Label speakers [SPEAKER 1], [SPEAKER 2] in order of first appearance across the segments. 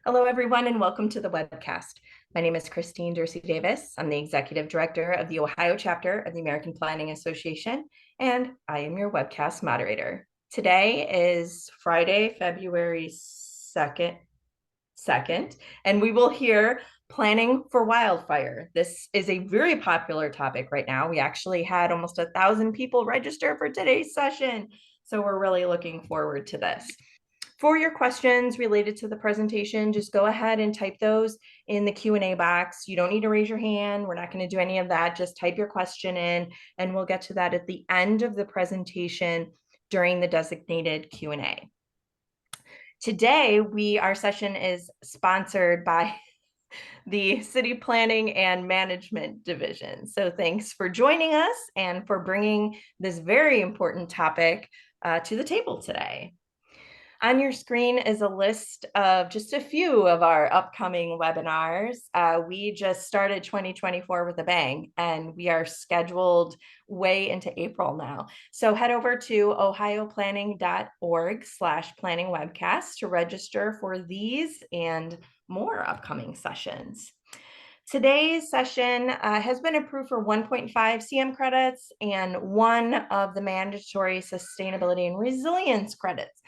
[SPEAKER 1] Hello, everyone, and welcome to the webcast. My name is Christine Dorsey Davis. I'm the Executive Director of the Ohio chapter of the American Planning Association, and I am your webcast moderator. Today is Friday, February 2nd, and we will hear planning for wildfire. This is a very popular topic right now. We actually had almost 1,000 people register for today's session, so we're really looking forward to this. For your questions related to the presentation, just go ahead and type those in the Q&A box. You don't need to raise your hand. We're not going to do any of that. Just type your question in, and we'll get to that at the end of the presentation during the designated Q&A. Today, our session is sponsored by the City Planning and Management Division. So thanks for joining us and for bringing this very important topic to the table today. On your screen is a list of just a few of our upcoming webinars. We just started 2024 with a bang, and we are scheduled way into April now. So head over to ohioplanning.org/planning webcast to register for these and more upcoming sessions. Today's session has been approved for 1.5 CM credits and one of the mandatory sustainability and resilience credits.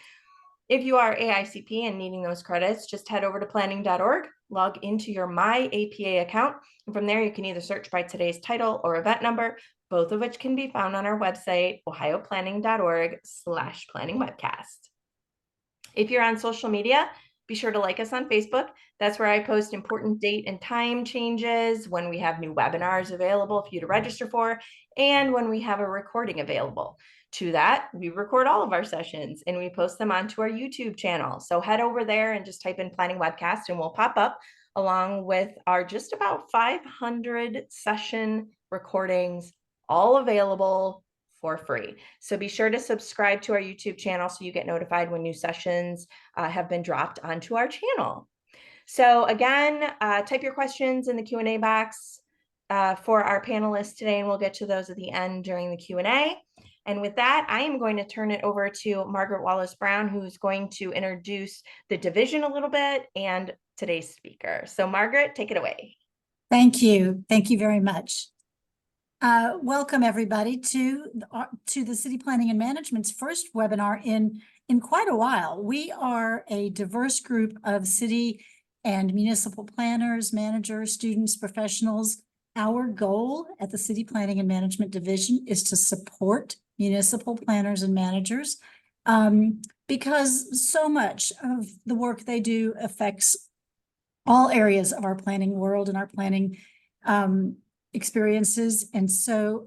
[SPEAKER 1] If you are AICP and needing those credits, just head over to planning.org, log into your My APA account, and from there you can either search by today's title or event number, both of which can be found on our website, ohioplanning.org/planning webcast. If you're on social media, be sure to like us on Facebook. That's where I post important date and time changes, when we have new webinars available for you to register for, and when we have a recording available. To that, we record all of our sessions and we post them onto our YouTube channel. So head over there and just type in Planning Webcast and we'll pop up along with our just about 500 session recordings, all available for free. So be sure to subscribe to our YouTube channel so you get notified when new sessions have been dropped onto our channel. So again, type your questions in the Q&A box for our panelists today, and we'll get to those at the end during the Q&A. And with that, I am going to turn it over to Margaret Wallace-Brown, who's going to introduce the division a little bit and today's speaker. So Margaret, take it away.
[SPEAKER 2] Thank you. Thank you very much. Welcome everybody to the City Planning and Management's first webinar in quite a while. We are a diverse group of city and municipal planners, managers, students, professionals. Our goal at the City Planning and Management Division is to support municipal planners and managers because so much of the work they do affects all areas of our planning world and our planning experiences. And so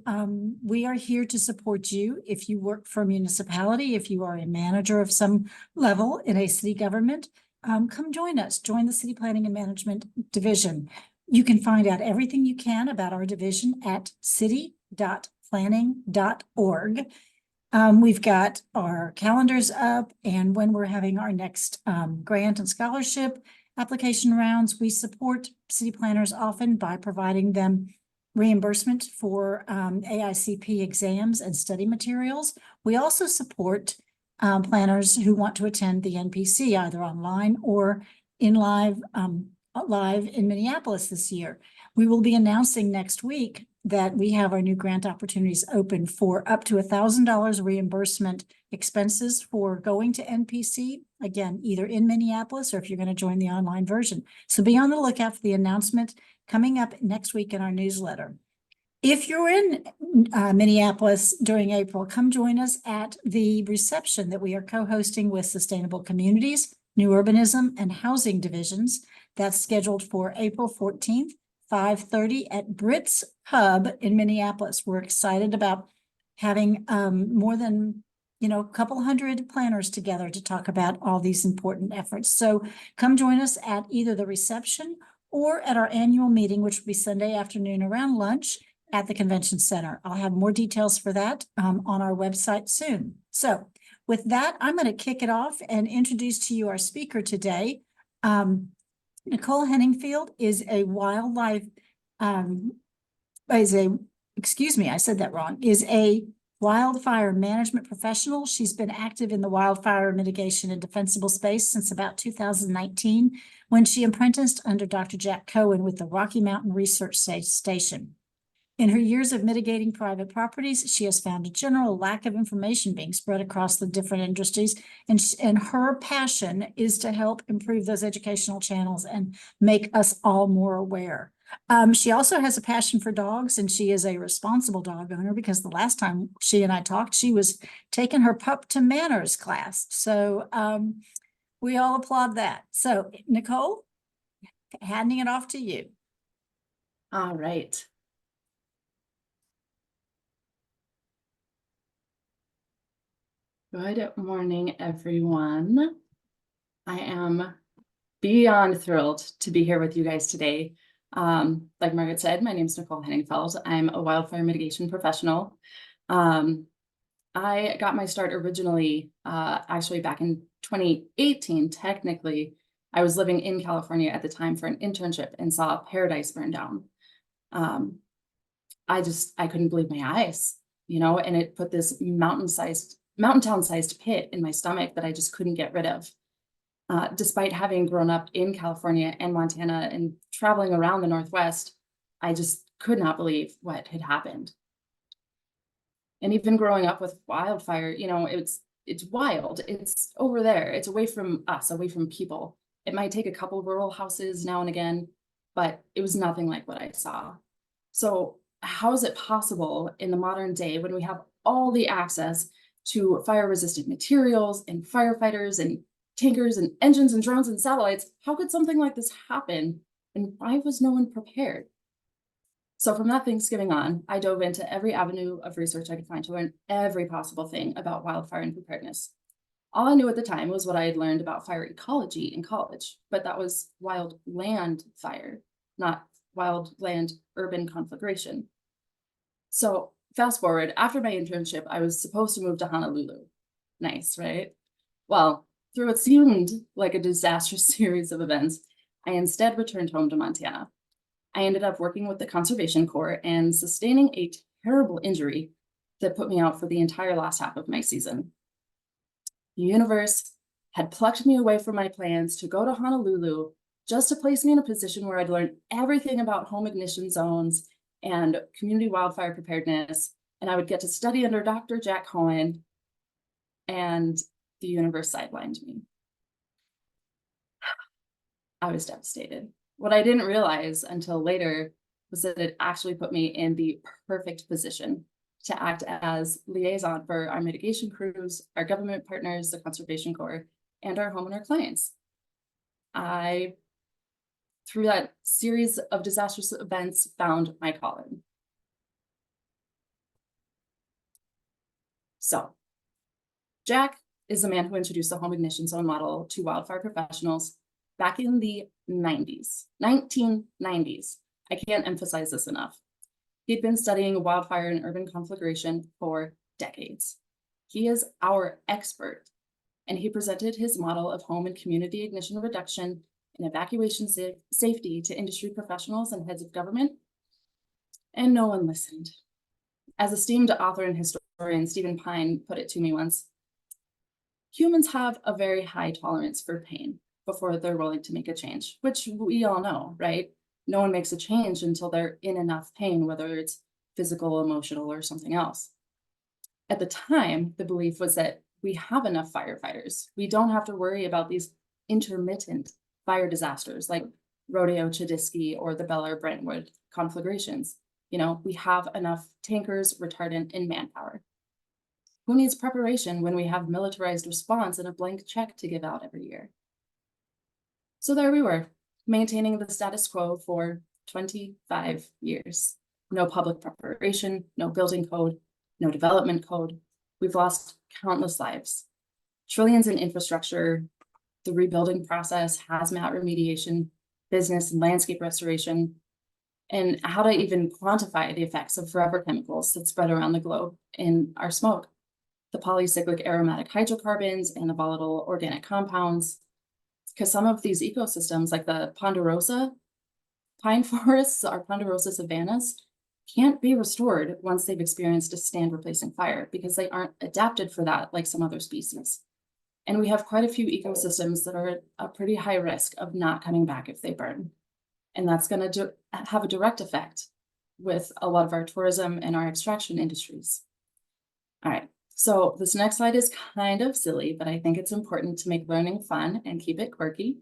[SPEAKER 2] we are here to support you. If you work for a municipality, if you are a manager of some level in a city government, come join us. Join the City Planning and Management Division. You can find out everything you can about our division at city.planning.org. We've got our calendars up, and when we're having our next grant and scholarship application rounds, we support city planners often by providing them reimbursement for AICP exams and study materials. We also support planners who want to attend the NPC either online or in live in Minneapolis this year. We will be announcing next week that we have our new grant opportunities open for up to $1,000 reimbursement expenses for going to NPC, again, either in Minneapolis or if you're going to join the online version. So be on the lookout for the announcement coming up next week in our newsletter. If you're in Minneapolis during April, come join us at the reception that we are co-hosting with Sustainable Communities, New Urbanism, and Housing Divisions. That's scheduled for April 14th, 5:30 at Brits Hub in Minneapolis. We're excited about having more than a couple hundred planners together to talk about all these important efforts. So come join us at either the reception or at our annual meeting, which will be Sunday afternoon around lunch at the Convention Center. I'll have more details for that on our website soon. So with that, I'm going to kick it off and introduce to you our speaker today. Nicole Henningfield is a wildlife, is a wildfire management professional. She's been active in the wildfire mitigation and defensible space since about 2019, when she apprenticed under Dr. Jack Cohen with the Rocky Mountain Research Station. In her years of mitigating private properties, she has found a general lack of information being spread across the different industries, and her passion is to help improve those educational channels and make us all more aware. She also has a passion for dogs, and she is a responsible dog owner, because the last time she and I talked, she was taking her pup to manners class. So we all applaud that. So Nicole, handing it off to you.
[SPEAKER 3] All right. Good morning, everyone. I am beyond thrilled to be here with you guys today. Like Margaret said, my name is Nicole Henningfeld. I'm a wildfire mitigation professional. I got my start originally, actually back in 2018, technically. I was living in California at the time for an internship and saw Paradise burn down. I couldn't believe my eyes, and it put this mountain town-sized pit in my stomach that I just couldn't get rid of. Despite having grown up in California and Montana and traveling around the Northwest, I just could not believe what had happened. And even growing up with wildfire, it's wild. It's over there. It's away from us, away from people. It might take a couple of rural houses now and again, but it was nothing like what I saw. So how is it possible in the modern day, when we have all the access to fire-resistant materials and firefighters and tankers and engines and drones and satellites, how could something like this happen? And why was no one prepared? So from that Thanksgiving on, I dove into every avenue of research I could find to learn every possible thing about wildfire and preparedness. All I knew at the time was what I had learned about fire ecology in college, but that was wild land fire, not wild land urban conflagration. So fast forward, after my internship, I was supposed to move to Honolulu. Nice, right? Well, through what seemed like a disastrous series of events, I instead returned home to Montana. I ended up working with the Conservation Corps and sustaining a terrible injury that put me out for the entire last half of my season. The universe had plucked me away from my plans to go to Honolulu just to place me in a position where I'd learn everything about home ignition zones and community wildfire preparedness, and I would get to study under Dr. Jack Cohen, and the universe sidelined me. I was devastated. What I didn't realize until later was that it actually put me in the perfect position to act as liaison for our mitigation crews, our government partners, the Conservation Corps, and our homeowner clients. Through that series of disastrous events, found my calling. So, Jack is the man who introduced the home ignition zone model to wildfire professionals back in the 1990s. I can't emphasize this enough. He'd been studying wildfire and urban conflagration for decades. He is our expert, and he presented his model of home and community ignition reduction and evacuation safety to industry professionals and heads of government, and no one listened. As esteemed author and historian Stephen Pine put it to me once, humans have a very high tolerance for pain before they're willing to make a change, which we all know, right? No one makes a change until they're in enough pain, whether it's physical, emotional, or something else. At the time, the belief was that we have enough firefighters. We don't have to worry about these intermittent fire disasters like Rodeo Chediski or the Bel Air Brentwood conflagrations. We have enough tankers, retardant, and manpower. Who needs preparation when we have militarized response and a blank check to give out every year? So there we were, maintaining the status quo for 25 years. No public preparation, no building code, no development code. We've lost countless lives, trillions in infrastructure, the rebuilding process, hazmat remediation, business and landscape restoration, and how to even quantify the effects of forever chemicals that spread around the globe in our smoke, the polycyclic aromatic hydrocarbons and the volatile organic compounds. Because some of these ecosystems, like the ponderosa pine forests, our ponderosa savannas, can't be restored once they've experienced a stand replacing fire because they aren't adapted for that like some other species. And we have quite a few ecosystems that are at a pretty high risk of not coming back if they burn. And that's going to have a direct effect with a lot of our tourism and our extraction industries. All right, so this next slide is kind of silly, but I think it's important to make learning fun and keep it quirky.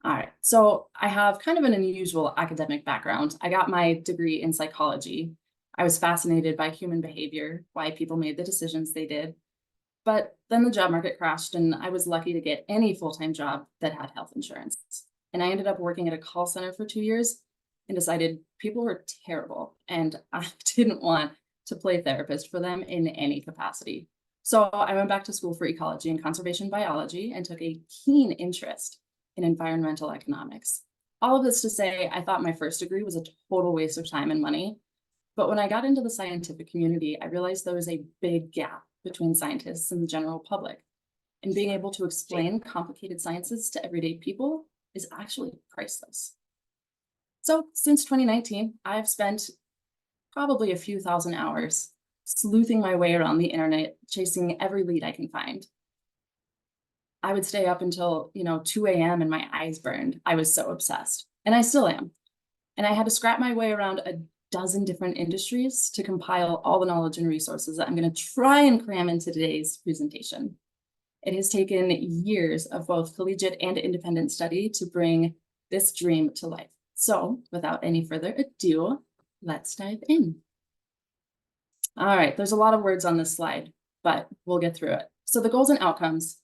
[SPEAKER 3] All right, so I have kind of an unusual academic background. I got my degree in psychology. I was fascinated by human behavior, why people made the decisions they did. But then the job market crashed and I was lucky to get any full-time job that had health insurance. And I ended up working at a call center for 2 years and decided people were terrible and I didn't want to play therapist for them in any capacity. So I went back to school for ecology and conservation biology and took a keen interest in environmental economics. All of this to say, I thought my first degree was a total waste of time and money. But when I got into the scientific community, I realized there was a big gap between scientists and the general public. And being able to explain complicated sciences to everyday people is actually priceless. So since 2019, I've spent probably a few thousand hours sleuthing my way around the internet, chasing every lead I can find. I would stay up until 2 a.m. and my eyes burned. I was so obsessed, and I still am. And I had to scrap my way around a dozen different industries to compile all the knowledge and resources that I'm going to try and cram into today's presentation. It has taken years of both collegiate and independent study to bring this dream to life. So without any further ado, let's dive in. All right, there's a lot of words on this slide, but we'll get through it. So the goals and outcomes.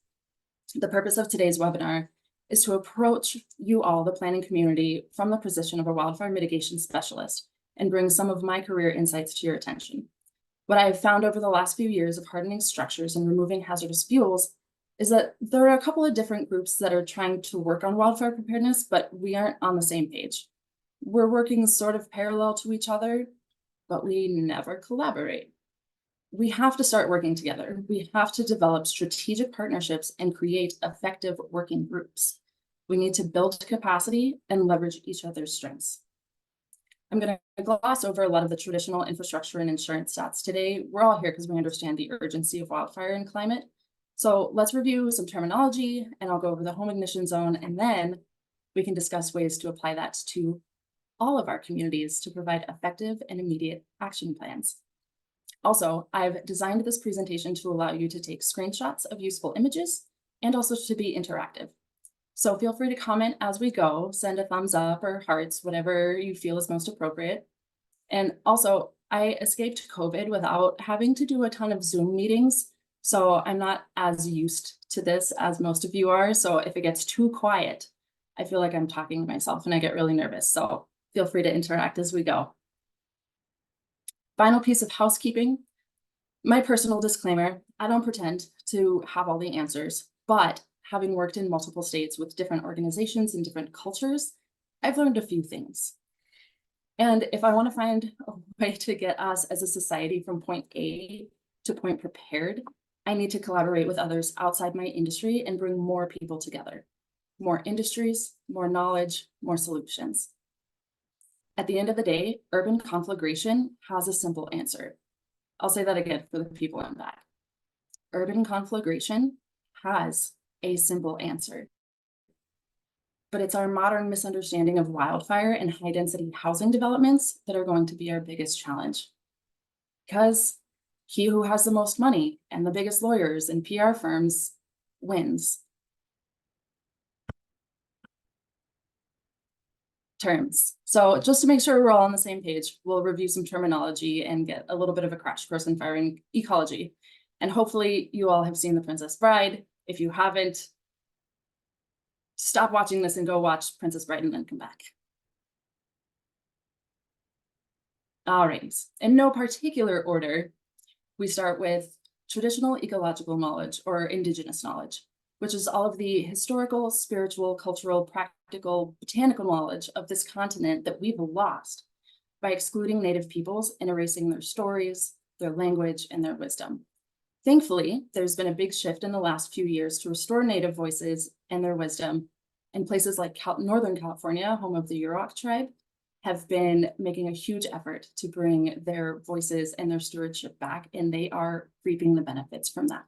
[SPEAKER 3] The purpose of today's webinar is to approach you all, the planning community, from the position of a wildfire mitigation specialist and bring some of my career insights to your attention. What I have found over the last few years of hardening structures and removing hazardous fuels is that there are a couple of different groups that are trying to work on wildfire preparedness, but we aren't on the same page. We're working sort of parallel to each other, but we never collaborate. We have to start working together. We have to develop strategic partnerships and create effective working groups. We need to build capacity and leverage each other's strengths. I'm going to gloss over a lot of the traditional infrastructure and insurance stats today. We're all here because we understand the urgency of wildfire and climate. So let's review some terminology, and I'll go over the home ignition zone, and then we can discuss ways to apply that to all of our communities to provide effective and immediate action plans. Also, I've designed this presentation to allow you to take screenshots of useful images and also to be interactive. So feel free to comment as we go, send a thumbs up or hearts, whatever you feel is most appropriate. And also, I escaped COVID without having to do a ton of Zoom meetings, so I'm not as used to this as most of you are. So if it gets too quiet, I feel like I'm talking to myself and I get really nervous. So feel free to interact as we go. Final piece of housekeeping. My personal disclaimer, I don't pretend to have all the answers, but having worked in multiple states with different organizations and different cultures, I've learned a few things. And if I want to find a way to get us as a society from point A to point prepared, I need to collaborate with others outside my industry and bring more people together. More industries, more knowledge, more solutions. At the end of the day, urban conflagration has a simple answer. I'll say that again for the people in back. Urban conflagration has a simple answer. But it's our modern misunderstanding of wildfire and high density housing developments that are going to be our biggest challenge. Because he who has the most money and the biggest lawyers and PR firms wins. Terms. So just to make sure we're all on the same page, we'll review some terminology and get a little bit of a crash course in fire and ecology. And hopefully you all have seen The Princess Bride. If you haven't, stop watching this and go watch Princess Bride and then come back. All right, in no particular order, we start with traditional ecological knowledge or indigenous knowledge, which is all of the historical, spiritual, cultural, practical, botanical knowledge of this continent that we've lost by excluding Native peoples and erasing their stories, their language, and their wisdom. Thankfully, there's been a big shift in the last few years to restore Native voices and their wisdom. And places like Northern California, home of the Yurok tribe, have been making a huge effort to bring their voices and their stewardship back, and they are reaping the benefits from that.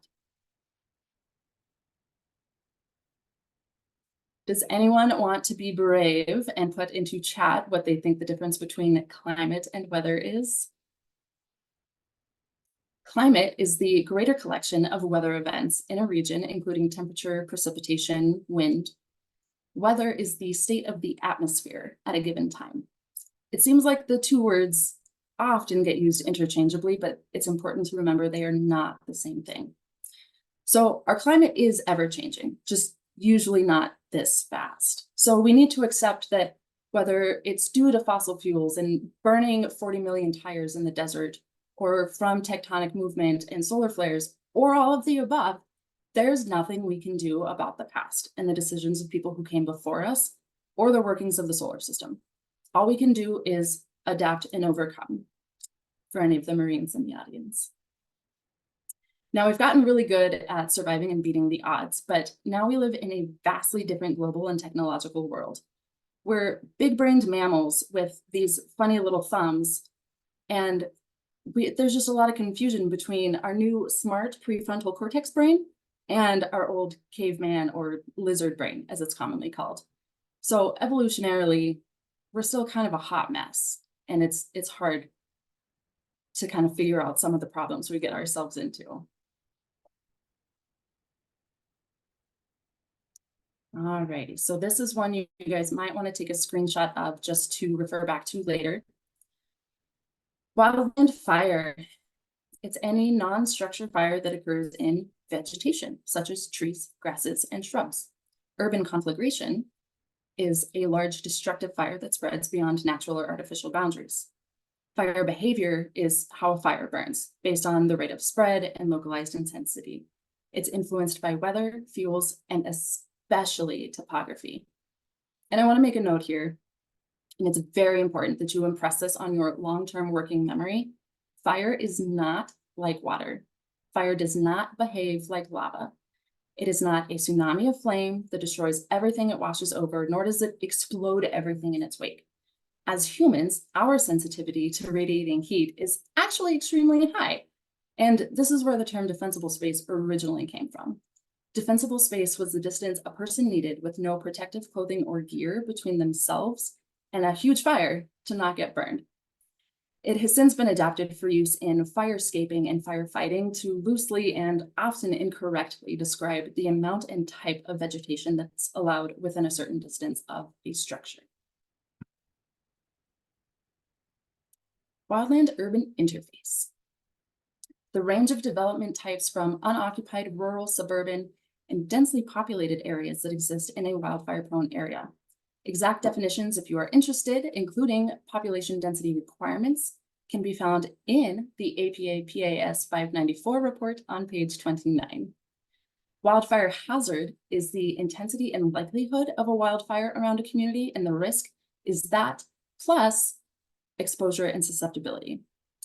[SPEAKER 3] Does anyone want to be brave and put into chat what they think the difference between climate and weather is? Climate is the greater collection of weather events in a region, including temperature, precipitation, wind. Weather is the state of the atmosphere at a given time. It seems like the two words often get used interchangeably, but it's important to remember they are not the same thing. So our climate is ever changing, just usually not this fast. So we need to accept that whether it's due to fossil fuels and burning 40 million tires in the desert, or from tectonic movement and solar flares, or all of the above, there's nothing we can do about the past and the decisions of people who came before us, or the workings of the solar system. All we can do is adapt and overcome, for any of the Marines in the audience. Now, we've gotten really good at surviving and beating the odds, but now we live in a vastly different global and technological world. We're big-brained mammals with these funny little thumbs, and there's just a lot of confusion between our new smart prefrontal cortex brain and our old caveman or lizard brain, as it's commonly called. So evolutionarily, we're still kind of a hot mess, and it's hard to kind of figure out some of the problems we get ourselves into. Alrighty, so this is one you guys might want to take a screenshot of just to refer back to later. Wildland fire. It's any non-structured fire that occurs in vegetation, such as trees, grasses, and shrubs. Urban conflagration is a large destructive fire that spreads beyond natural or artificial boundaries. Fire behavior is how a fire burns, based on the rate of spread and localized intensity. It's influenced by weather, fuels, and especially topography. And I want to make a note here, and it's very important that you impress this on your long-term working memory. Fire is not like water. Fire does not behave like lava. It is not a tsunami of flame that destroys everything it washes over, nor does it explode everything in its wake. As humans, our sensitivity to radiating heat is actually extremely high. And this is where the term defensible space originally came from. Defensible space was the distance a person needed with no protective clothing or gear between themselves and a huge fire to not get burned. It has since been adapted for use in firescaping and firefighting to loosely and often incorrectly describe the amount and type of vegetation that's allowed within a certain distance of a structure. Wildland-urban interface. The range of development types from unoccupied, rural, suburban, and densely populated areas that exist in a wildfire-prone area. Exact definitions, if you are interested, including population density requirements, can be found in the APA PAS 594 report on page 29. Wildfire hazard is the intensity and likelihood of a wildfire around a community, and the risk is that plus exposure and susceptibility.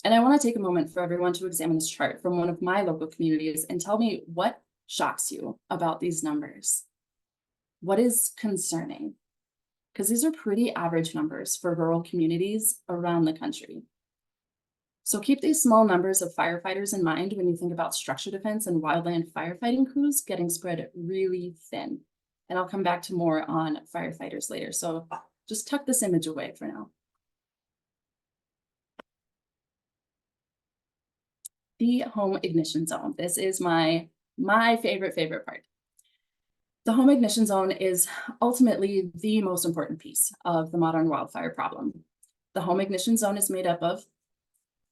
[SPEAKER 3] And I want to take a moment for everyone to examine this chart from one of my local communities and tell me what shocks you about these numbers. What is concerning? Because these are pretty average numbers for rural communities around the country. So keep these small numbers of firefighters in mind when you think about structure defense and wildland firefighting crews getting spread really thin. And I'll come back to more on firefighters later. So just tuck this image away for now. The home ignition zone. This is my favorite part. The home ignition zone is ultimately the most important piece of the modern wildfire problem. The home ignition zone is made up of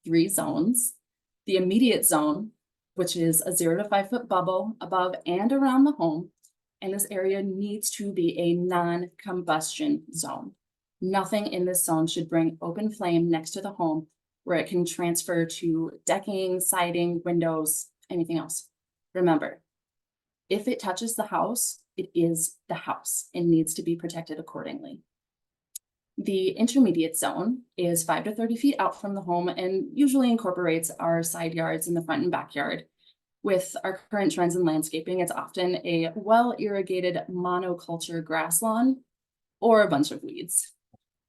[SPEAKER 3] 3 zones. The immediate zone, which is a 0 to 5 foot bubble above and around the home, and this area needs to be a non-combustion zone. Nothing in this zone should bring open flame next to the home where it can transfer to decking, siding, windows, anything else. Remember, if it touches the house, it is the house and needs to be protected accordingly. The intermediate zone is 5 to 30 feet out from the home and usually incorporates our side yards in the front and backyard, With our current trends in landscaping, it's often a well-irrigated monoculture grass lawn or a bunch of weeds.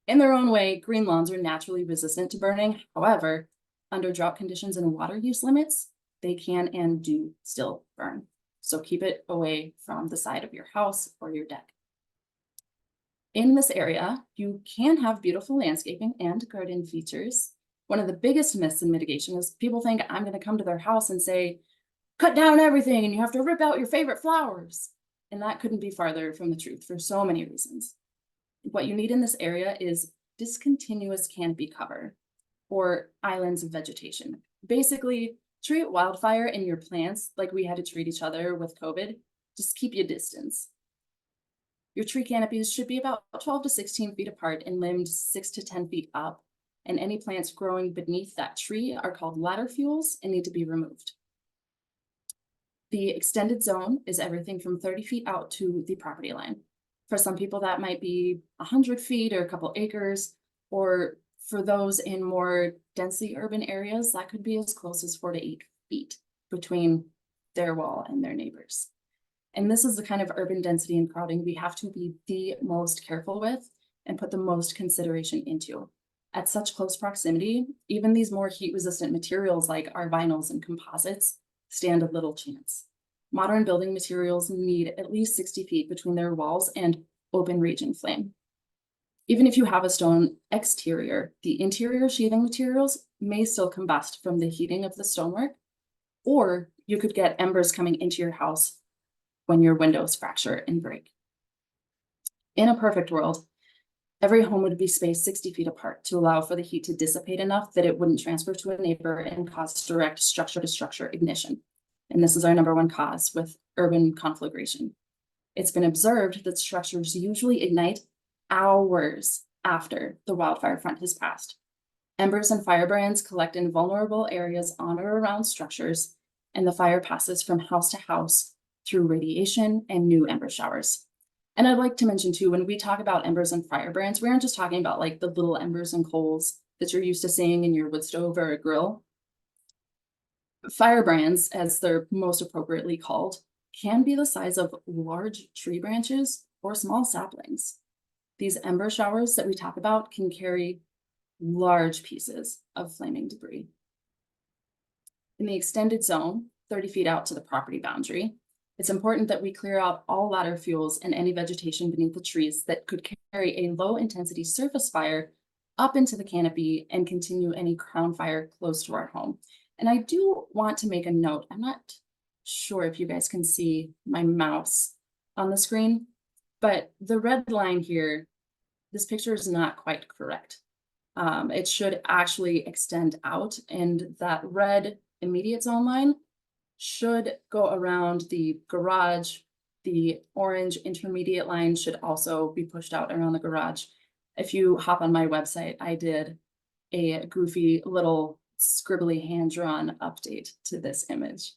[SPEAKER 3] In their own way, green lawns are naturally resistant to burning. However, under drought conditions and water use limits, they can and do still burn. So keep it away from the side of your house or your deck. In this area, you can have beautiful landscaping and garden features. One of the biggest myths in mitigation is people think I'm going to come to their house and say, cut down everything and you have to rip out your favorite flowers. And that couldn't be farther from the truth for so many reasons. What you need in this area is discontinuous canopy cover or islands of vegetation. Basically, treat wildfire and your plants like we had to treat each other with COVID. Just keep your distance. Your tree canopies should be about 12 to 16 feet apart and limbed 6 to 10 feet up. And any plants growing beneath that tree are called ladder fuels and need to be removed. The extended zone is everything from 30 feet out to the property line. For some people, that might be 100 feet or a couple acres, or for those in more densely urban areas, that could be as close as 4 to 8 feet between their wall and their neighbors. And this is the kind of urban density and crowding we have to be the most careful with and put the most consideration into. At such close proximity, even these more heat-resistant materials like our vinyls and composites stand a little chance. Modern building materials need at least 60 feet between their walls and open region flame. Even if you have a stone exterior, the interior sheathing materials may still combust from the heating of the stonework, or you could get embers coming into your house when your windows fracture and break. In a perfect world, every home would be spaced 60 feet apart to allow for the heat to dissipate enough that it wouldn't transfer to a neighbor and cause direct structure-to-structure ignition. And this is our #1 cause with urban conflagration. It's been observed that structures usually ignite hours after the wildfire front has passed. Embers and firebrands collect in vulnerable areas on or around structures, and the fire passes from house to house through radiation and new ember showers. And I'd like to mention too, when we talk about embers and firebrands, we aren't just talking about like the little embers and coals that you're used to seeing in your wood stove or a grill. Firebrands, as they're most appropriately called, can be the size of large tree branches or small saplings. These ember showers that we talk about can carry large pieces of flaming debris. In the extended zone, 30 feet out to the property boundary, it's important that we clear out all ladder fuels and any vegetation beneath the trees that could carry a low-intensity surface fire up into the canopy and continue any crown fire close to our home. And I do want to make a note. I'm not sure if you guys can see my mouse on the screen, but the red line here, this picture is not quite correct. It should actually extend out, and that red immediate zone line should go around the garage. The orange intermediate line should also be pushed out around the garage. If you hop on my website, I did a goofy little scribbly hand-drawn update to this image.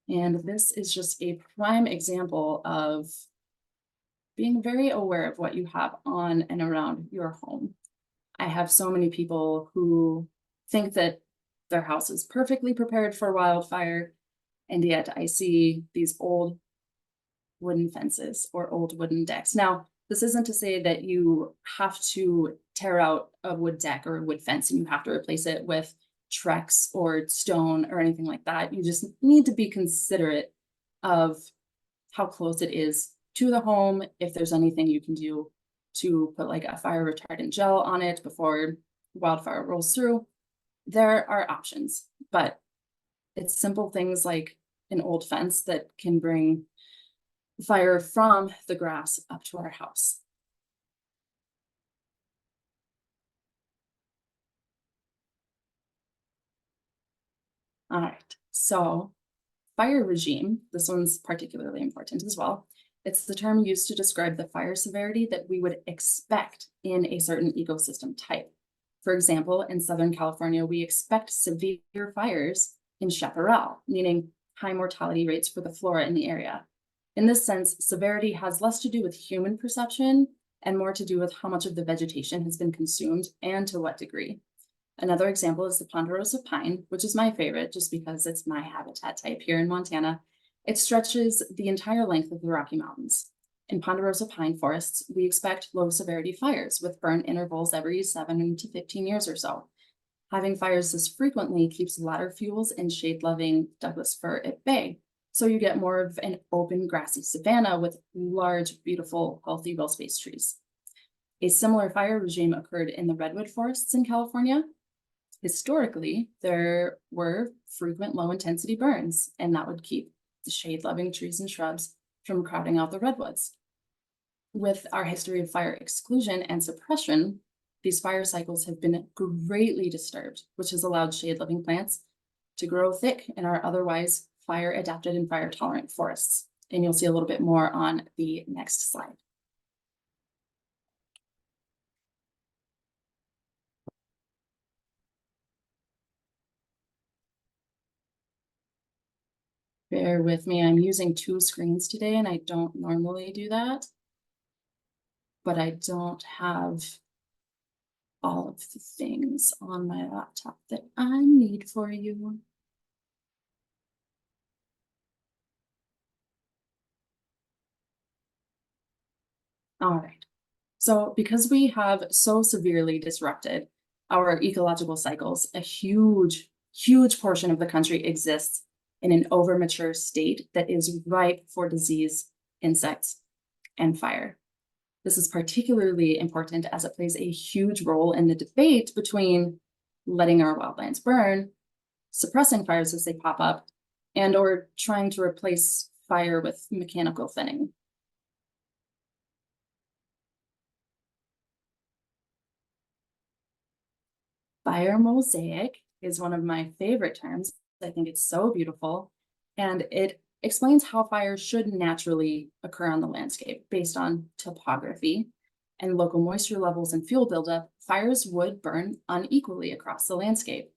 [SPEAKER 3] And this is just a prime example of being very aware of what you have on and around your home. I have so many people who think that their house is perfectly prepared for wildfire, and yet I see these old wooden fences or old wooden decks. Now, this isn't to say that you have to tear out a wood deck or a wood fence and you have to replace it with Trex or stone or anything like that. You just need to be considerate of how close it is to the home, if there's anything you can do to put like a fire retardant gel on it before wildfire rolls through. There are options, but it's simple things like an old fence that can bring fire from the grass up to our house. All right, so fire regime, this one's particularly important as well. It's the term used to describe the fire severity that we would expect in a certain ecosystem type. For example, in Southern California, we expect severe fires in chaparral, meaning high mortality rates for the flora in the area. In this sense, severity has less to do with human perception and more to do with how much of the vegetation has been consumed and to what degree. Another example is the ponderosa pine, which is my favorite just because it's my habitat type here in Montana. It stretches the entire length of the Rocky Mountains. In ponderosa pine forests, we expect low severity fires with burn intervals every 7 to 15 years or so. Having fires this frequently keeps ladder fuels and shade-loving Douglas fir at bay, so you get more of an open grassy savanna with large, beautiful, healthy, well-spaced trees. A similar fire regime occurred in the redwood forests in California. Historically, there were frequent low-intensity burns, and that would keep the shade-loving trees and shrubs from crowding out the redwoods. With our history of fire exclusion and suppression, these fire cycles have been greatly disturbed, which has allowed shade-loving plants to grow thick in our otherwise fire-adapted and fire-tolerant forests. And you'll see a little bit more on the next slide. Bear with me, I'm using 2 screens today and I don't normally do that. But I don't have all of the things on my laptop that I need for you. All right, so because we have so severely disrupted our ecological cycles, a huge portion of the country exists in an overmature state that is ripe for disease, insects, and fire. This is particularly important as it plays a huge role in the debate between letting our wildlands burn, suppressing fires as they pop up, and or trying to replace fire with mechanical thinning. Fire mosaic is one of my favorite terms. I think it's so beautiful, and it explains how fire should naturally occur on the landscape based on topography and local moisture levels and fuel buildup. Fires would burn unequally across the landscape.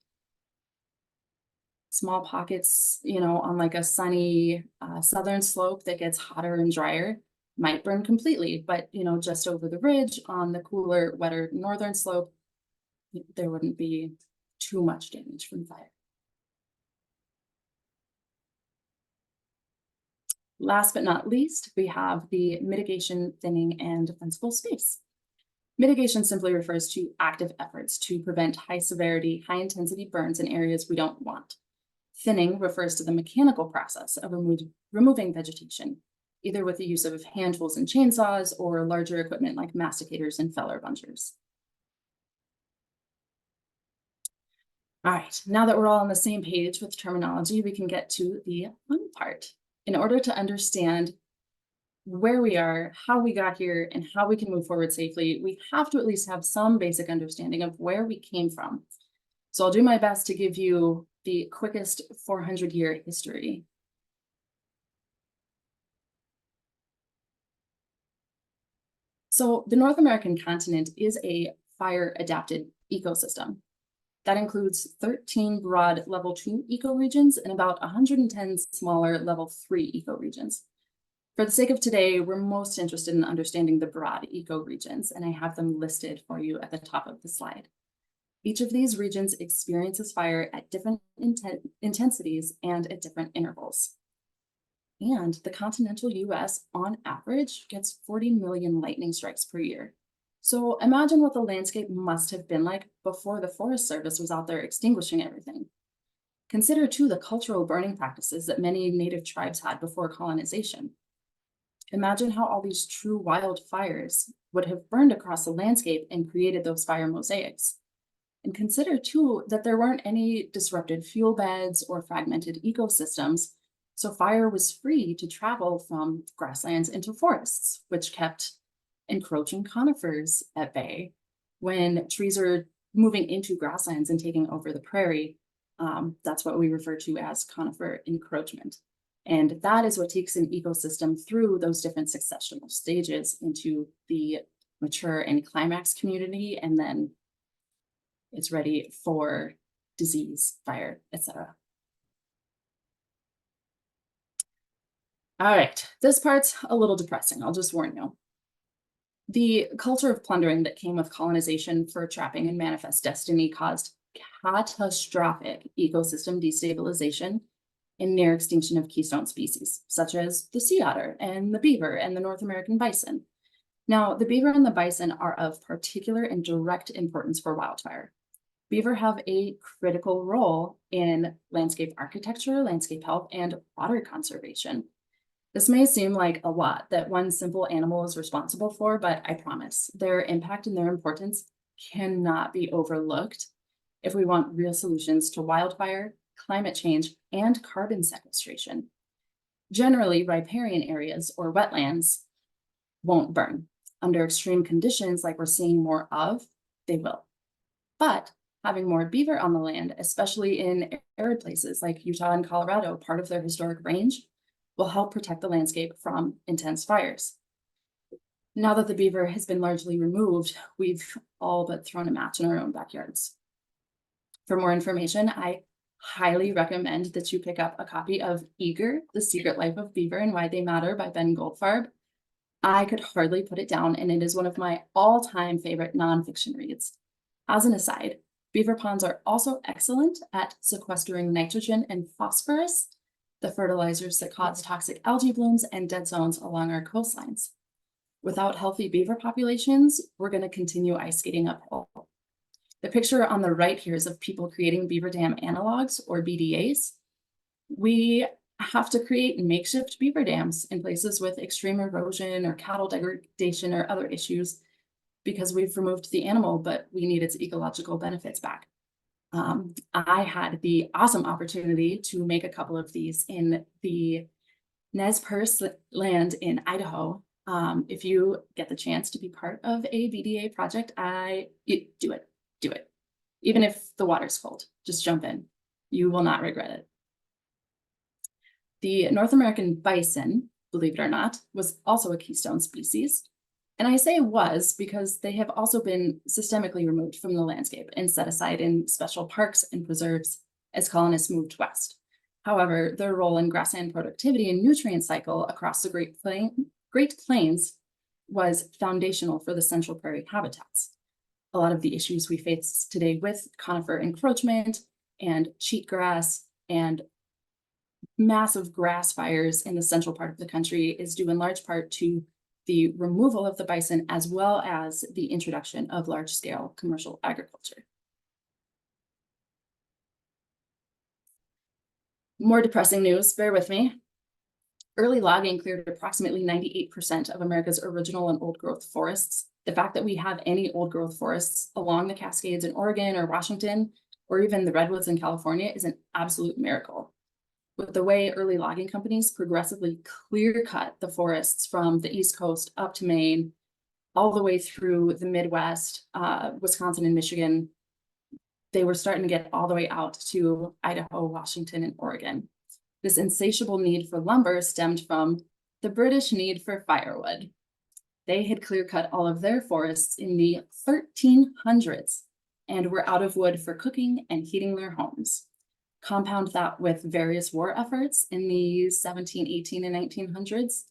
[SPEAKER 3] Small pockets, on like a sunny southern slope that gets hotter and drier might burn completely, but just over the ridge on the cooler, wetter northern slope, there wouldn't be too much damage from fire. Last but not least, we have the mitigation, thinning, and defensible space. Mitigation simply refers to active efforts to prevent high severity, high intensity burns in areas we don't want. Thinning refers to the mechanical process of removing vegetation, either with the use of hand tools and chainsaws or larger equipment like masticators and feller bunchers. All right, now that we're all on the same page with terminology, we can get to the fun part. In order to understand where we are, how we got here, and how we can move forward safely, we have to at least have some basic understanding of where we came from. So I'll do my best to give you the quickest 400-year history. So the North American continent is a fire-adapted ecosystem. That includes 13 broad level 2 ecoregions and about 110 smaller level 3 ecoregions. For the sake of today, we're most interested in understanding the broad ecoregions, and I have them listed for you at the top of the slide. Each of these regions experiences fire at different intensities and at different intervals. And the continental US, on average, gets 40 million lightning strikes per year. So imagine what the landscape must have been like before the Forest Service was out there extinguishing everything. Consider too the cultural burning practices that many native tribes had before colonization. Imagine how all these true wildfires would have burned across the landscape and created those fire mosaics. And consider too that there weren't any disrupted fuel beds or fragmented ecosystems, so fire was free to travel from grasslands into forests, which kept encroaching conifers at bay. When trees are moving into grasslands and taking over the prairie, that's what we refer to as conifer encroachment. And that is what takes an ecosystem through those different successional stages into the mature and climax community, and then it's ready for disease, fire, etc. All right, this part's a little depressing, I'll just warn you. The culture of plundering that came with colonization for trapping and manifest destiny caused catastrophic ecosystem destabilization and near extinction of keystone species, such as the sea otter and the beaver and the North American bison. Now, the beaver and the bison are of particular and direct importance for wildfire. Beaver have a critical role in landscape architecture, landscape health, and water conservation. This may seem like a lot that one simple animal is responsible for, but I promise their impact and their importance cannot be overlooked if we want real solutions to wildfire, climate change, and carbon sequestration. Generally, riparian areas or wetlands won't burn. Under extreme conditions like we're seeing more of, they will. But having more beaver on the land, especially in arid places like Utah and Colorado, part of their historic range, will help protect the landscape from intense fires. Now that the beaver has been largely removed, we've all but thrown a match in our own backyards. For more information, I highly recommend that you pick up a copy of Eager, The Secret Life of Beaver and Why They Matter by Ben Goldfarb. I could hardly put it down, and it is one of my all-time favorite nonfiction reads. As an aside, beaver ponds are also excellent at sequestering nitrogen and phosphorus, the fertilizers that cause toxic algae blooms and dead zones along our coastlines. Without healthy beaver populations, we're going to continue ice skating uphill. The picture on the right here is of people creating beaver dam analogs, or BDAs. We have to create makeshift beaver dams in places with extreme erosion or cattle degradation or other issues because we've removed the animal, but we need its ecological benefits back. I had the awesome opportunity to make a couple of these in the Nez Perce land in Idaho. If you get the chance to be part of a BDA project, do it. Even if the water's cold, just jump in. You will not regret it. The North American bison, believe it or not, was also a keystone species. And I say was because they have also been systemically removed from the landscape and set aside in special parks and preserves as colonists moved west. However, their role in grassland productivity and nutrient cycle across the Great Plains was foundational for the Central Prairie habitats. A lot of the issues we face today with conifer encroachment and cheatgrass and massive grass fires in the central part of the country is due in large part to the removal of the bison, as well as the introduction of large-scale commercial agriculture. More depressing news, bear with me. Early logging cleared approximately 98% of America's original and old growth forests. The fact that we have any old growth forests along the Cascades in Oregon or Washington, or even the redwoods in California, is an absolute miracle. With the way early logging companies progressively clear-cut the forests from the East Coast up to Maine, all the way through the Midwest, Wisconsin and Michigan, they were starting to get all the way out to Idaho, Washington, and Oregon. This insatiable need for lumber stemmed from the British need for firewood. They had clear-cut all of their forests in the 1300s and were out of wood for cooking and heating their homes. Compound that with various war efforts in the 17, 18, and 1900s,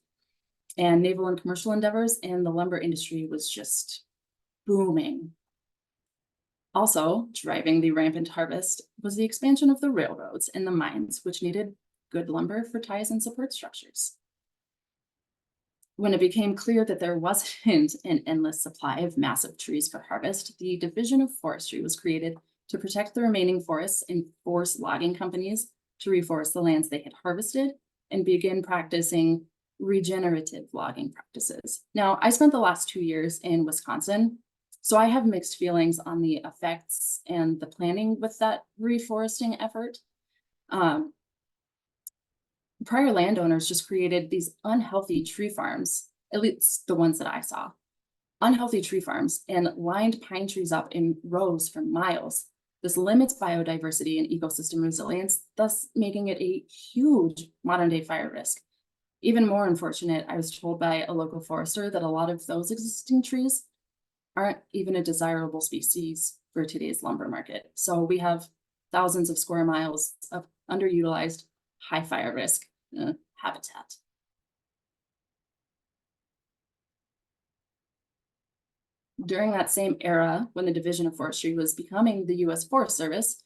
[SPEAKER 3] and naval and commercial endeavors, and the lumber industry was just booming. Also, driving the rampant harvest was the expansion of the railroads and the mines, which needed good lumber for ties and support structures. When it became clear that there wasn't an endless supply of massive trees for harvest, the Division of Forestry was created to protect the remaining forests and force logging companies to reforest the lands they had harvested and begin practicing regenerative logging practices. Now, I spent the last 2 years in Wisconsin, so I have mixed feelings on the effects and the planning with that reforesting effort. Prior landowners just created these unhealthy tree farms, at least the ones that I saw, unhealthy tree farms, and lined pine trees up in rows for miles. This limits biodiversity and ecosystem resilience, thus making it a huge modern day fire risk. Even more unfortunate, I was told by a local forester that a lot of those existing trees aren't even a desirable species for today's lumber market. So we have thousands of square miles of underutilized, high fire risk habitat. During that same era, when the Division of Forestry was becoming the US Forest Service,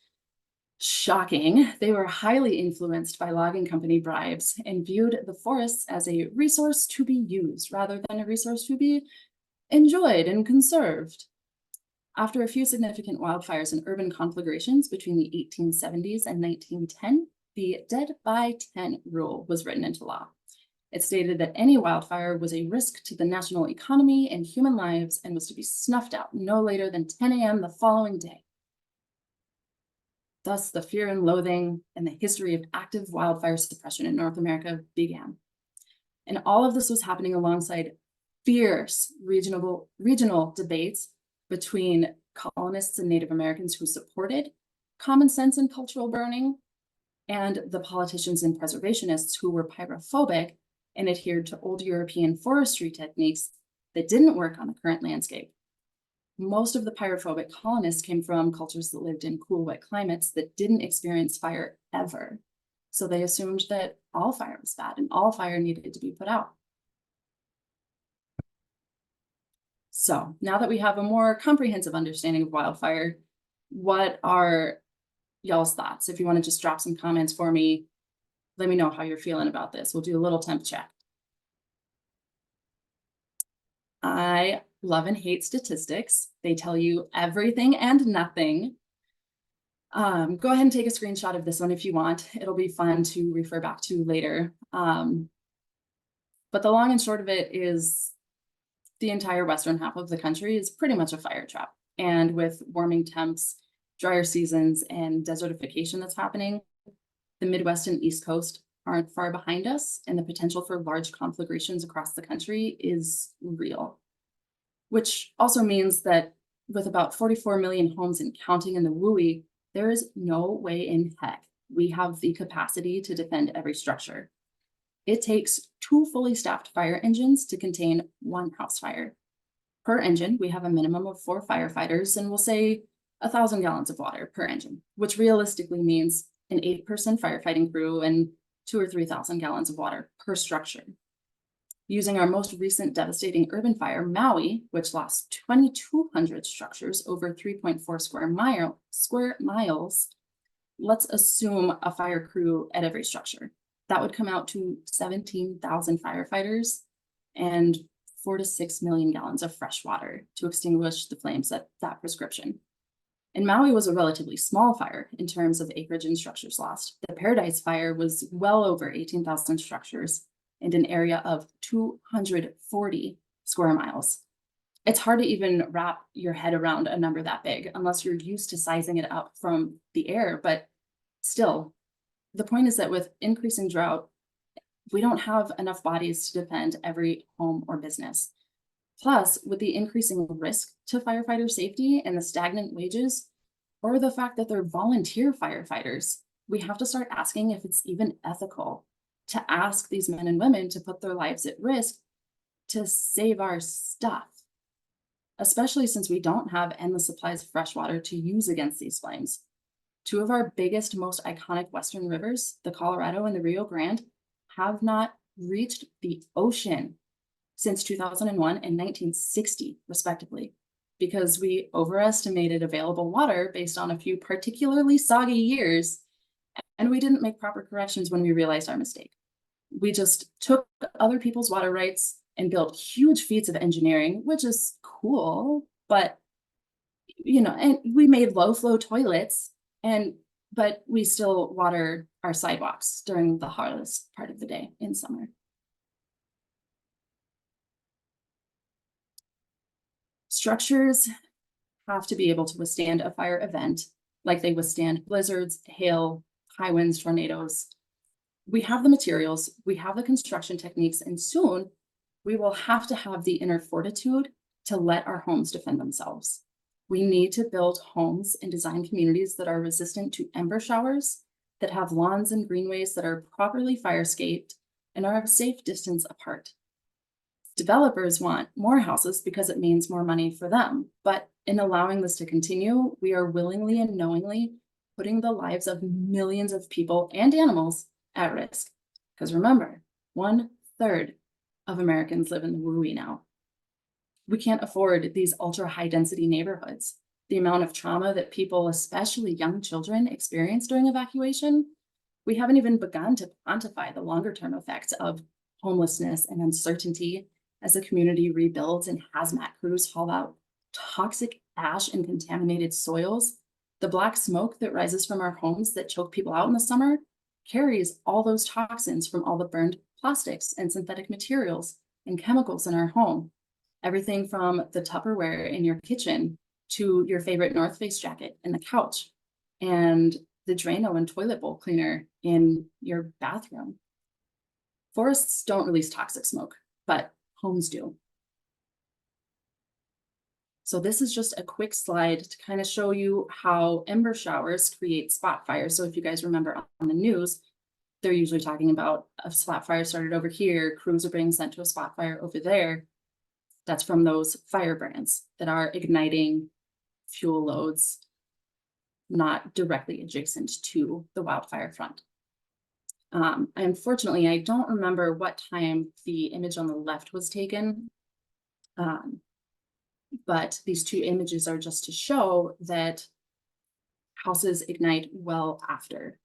[SPEAKER 3] shocking, they were highly influenced by logging company bribes and viewed the forests as a resource to be used rather than a resource to be enjoyed and conserved. After a few significant wildfires and urban conflagrations between the 1870s and 1910, the dead by 10 rule was written into law. It stated that any wildfire was a risk to the national economy and human lives and was to be snuffed out no later than 10 a.m. the following day. Thus, the fear and loathing and the history of active wildfire suppression in North America began. And all of this was happening alongside fierce regional debates between colonists and Native Americans who supported common sense and cultural burning, and the politicians and preservationists who were pyrophobic and adhered to old European forestry techniques that didn't work on the current landscape. Most of the pyrophobic colonists came from cultures that lived in cool, wet climates that didn't experience fire ever. So they assumed that all fire was bad and all fire needed to be put out. So now that we have a more comprehensive understanding of wildfire, what are y'all's thoughts? If you want to just drop some comments for me, let me know how you're feeling about this. We'll do a little temp check. I love and hate statistics. They tell you everything and nothing. Go ahead and take a screenshot of this one if you want. It'll be fun to refer back to later. But the long and short of it is the entire western half of the country is pretty much a fire trap. And with warming temps, drier seasons, and desertification that's happening, the Midwest and East Coast aren't far behind us, and the potential for large conflagrations across the country is real. Which also means that with about 44 million homes and counting in the WUI, there is no way in heck we have the capacity to defend every structure. It takes 2 fully staffed fire engines to contain 1 house fire. Per engine, we have a minimum of 4 firefighters, and we'll say 1,000 gallons of water per engine, which realistically means an 8-person firefighting crew and 2,000 or 3,000 gallons of water per structure. Using our most recent devastating urban fire, Maui, which lost 2,200 structures over 3.4 square miles, let's assume a fire crew at every structure. That would come out to 17,000 firefighters and 4 to 6 million gallons of fresh water to extinguish the flames at that prescription. And Maui was a relatively small fire in terms of acreage and structures lost. The Paradise Fire was well over 18,000 structures and an area of 240 square miles. It's hard to even wrap your head around a number that big unless you're used to sizing it up from the air, but still, the point is that with increasing drought, we don't have enough bodies to defend every home or business. Plus, with the increasing risk to firefighter safety and the stagnant wages, or the fact that they're volunteer firefighters, we have to start asking if it's even ethical to ask these men and women to put their lives at risk to save our stuff, especially since we don't have endless supplies of fresh water to use against these flames. 2 of our biggest, most iconic Western rivers, the Colorado and the Rio Grande, have not reached the ocean since 2001 and 1960, respectively, because we overestimated available water based on a few particularly soggy years, and we didn't make proper corrections when we realized our mistake. We just took other people's water rights and built huge feats of engineering, which is cool, but, you know, and we made low flow toilets, but we still water our sidewalks during the hottest part of the day in summer. Structures have to be able to withstand a fire event like they withstand blizzards, hail, high winds, tornadoes. We have the materials, we have the construction techniques, and soon we will have to have the inner fortitude to let our homes defend themselves. We need to build homes and design communities that are resistant to ember showers, that have lawns and greenways that are properly fire-scaped and are a safe distance apart. Developers want more houses because it means more money for them, but in allowing this to continue, we are willingly and knowingly putting the lives of millions of people and animals at risk. Because remember, 1/3 of Americans live in the WUI now. We can't afford these ultra high density neighborhoods. The amount of trauma that people, especially young children, experience during evacuation, we haven't even begun to quantify the longer term effects of homelessness and uncertainty as the community rebuilds and hazmat crews haul out toxic ash and contaminated soils. The black smoke that rises from our homes that choke people out in the summer carries all those toxins from all the burned plastics and synthetic materials and chemicals in our home. Everything from the Tupperware in your kitchen to your favorite North Face jacket in the couch and the Drano and toilet bowl cleaner in your bathroom. Forests don't release toxic smoke, but homes do. So this is just a quick slide to kind of show you how ember showers create spot fires. So if you guys remember on the news, they're usually talking about a spot fire started over here, crews are being sent to a spot fire over there. That's from those firebrands that are igniting fuel loads not directly adjacent to the wildfire front. Unfortunately, I don't remember what time the image on the left was taken. But these two images are just to show that houses ignite well after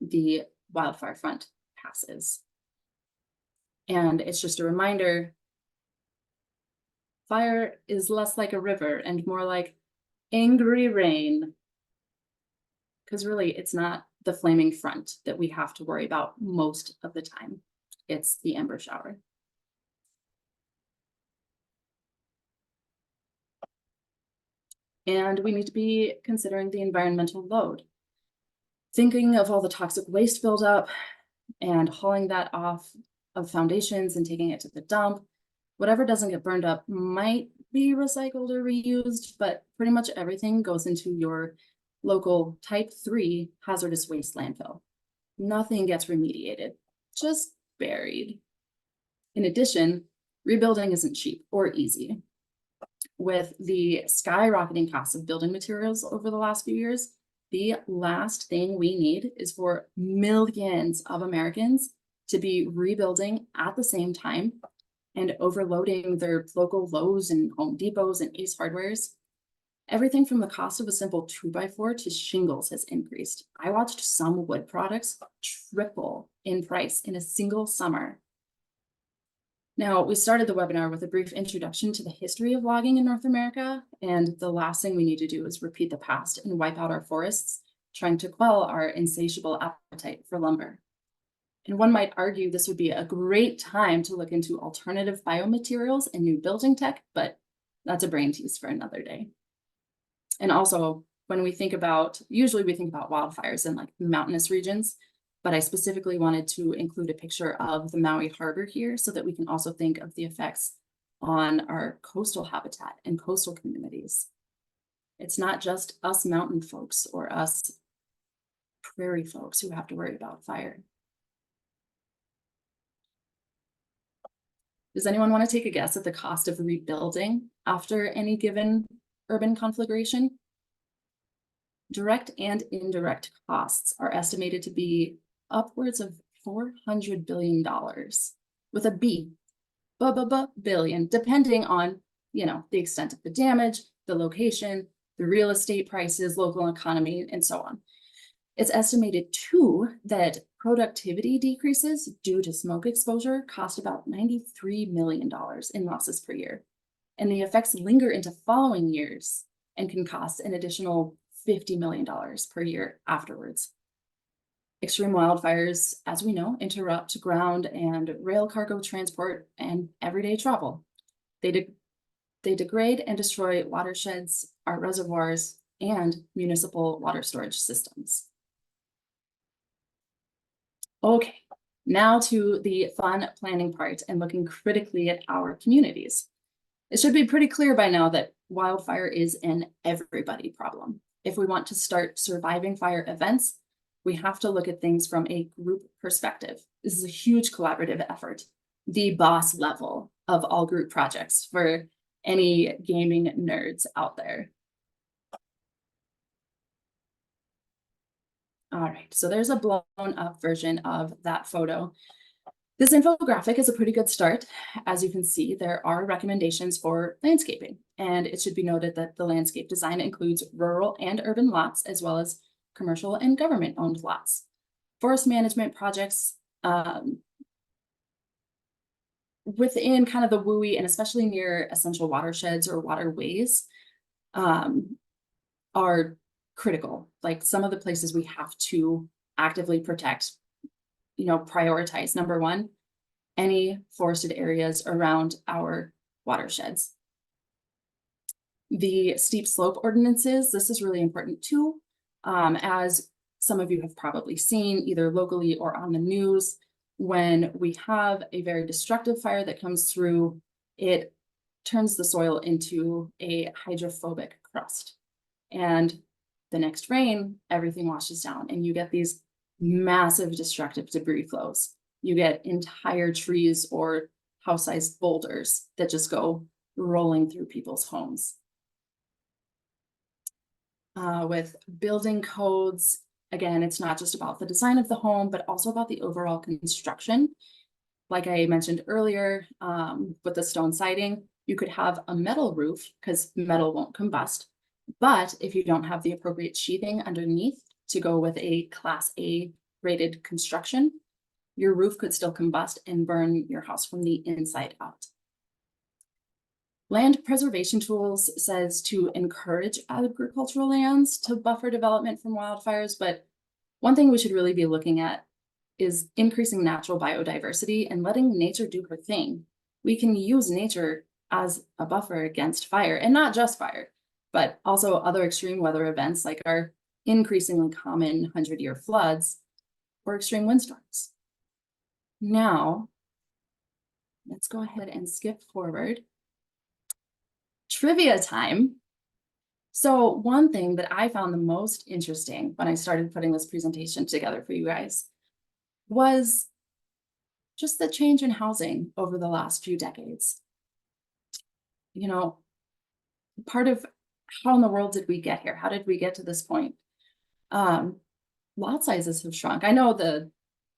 [SPEAKER 3] the wildfire front passes. And it's just a reminder, fire is less like a river and more like angry rain. Because really, it's not the flaming front that we have to worry about most of the time. It's the ember shower. And we need to be considering the environmental load. Thinking of all the toxic waste buildup and hauling that off of foundations and taking it to the dump. Whatever doesn't get burned up might be recycled or reused, but pretty much everything goes into your local type 3 hazardous waste landfill. Nothing gets remediated, just buried. In addition, rebuilding isn't cheap or easy. With the skyrocketing costs of building materials over the last few years, the last thing we need is for millions of Americans to be rebuilding at the same time and overloading their local Lowe's and Home Depots and Ace Hardwares. Everything from the cost of a simple 2x4 to shingles has increased. I watched some wood products triple in price in a single summer. Now, we started the webinar with a brief introduction to the history of logging in North America, and the last thing we need to do is repeat the past and wipe out our forests, trying to quell our insatiable appetite for lumber. And one might argue this would be a great time to look into alternative biomaterials and new building tech, but that's a brain tease for another day. And also, when we think about, usually we think about wildfires in like mountainous regions, but I specifically wanted to include a picture of the Maui Harbor here so that we can also think of the effects on our coastal habitat and coastal communities. It's not just us mountain folks or us prairie folks who have to worry about fire. Does anyone want to take a guess at the cost of rebuilding after any given urban conflagration? Direct and indirect costs are estimated to be upwards of $400 billion with a B, billion, depending on, the extent of the damage, the location, the real estate prices, local economy, and so on. It's estimated too that productivity decreases due to smoke exposure cost about $93 million in losses per year. And the effects linger into following years and can cost an additional $50 million per year afterwards. Extreme wildfires, as we know, interrupt ground and rail cargo transport and everyday travel. They degrade and destroy watersheds, our reservoirs, and municipal water storage systems. Okay, now to the fun planning part and looking critically at our communities. It should be pretty clear by now that wildfire is an everybody problem. If we want to start surviving fire events, we have to look at things from a group perspective. This is a huge collaborative effort, the boss level of all group projects for any gaming nerds out there. All right, so there's a blown up version of that photo. This infographic is a pretty good start. As you can see, there are recommendations for landscaping, and it should be noted that the landscape design includes rural and urban lots, as well as commercial and government-owned lots. Forest management projects within kind of the WUI and especially near essential watersheds or waterways are critical. Like some of the places we have to actively protect, prioritize. Number one, any forested areas around our watersheds. The steep slope ordinances, this is really important too. As some of you have probably seen either locally or on the news, when we have a very destructive fire that comes through, it turns the soil into a hydrophobic crust. And the next rain, everything washes down and you get these massive destructive debris flows. You get entire trees or house-sized boulders that just go rolling through people's homes. With building codes, again, it's not just about the design of the home, but also about the overall construction. Like I mentioned earlier, with the stone siding, you could have a metal roof because metal won't combust. But if you don't have the appropriate sheathing underneath to go with a Class A rated construction, your roof could still combust and burn your house from the inside out. Land preservation tools says to encourage agricultural lands to buffer development from wildfires, but one thing we should really be looking at is increasing natural biodiversity and letting nature do her thing. We can use nature as a buffer against fire, and not just fire, but also other extreme weather events like our increasingly common 100-year floods or extreme windstorms. Now, let's go ahead and skip forward. Trivia time. So one thing that I found the most interesting when I started putting this presentation together for you guys was just the change in housing over the last few decades. Part of how in the world did we get here? How did we get to this point? Lot sizes have shrunk. I know the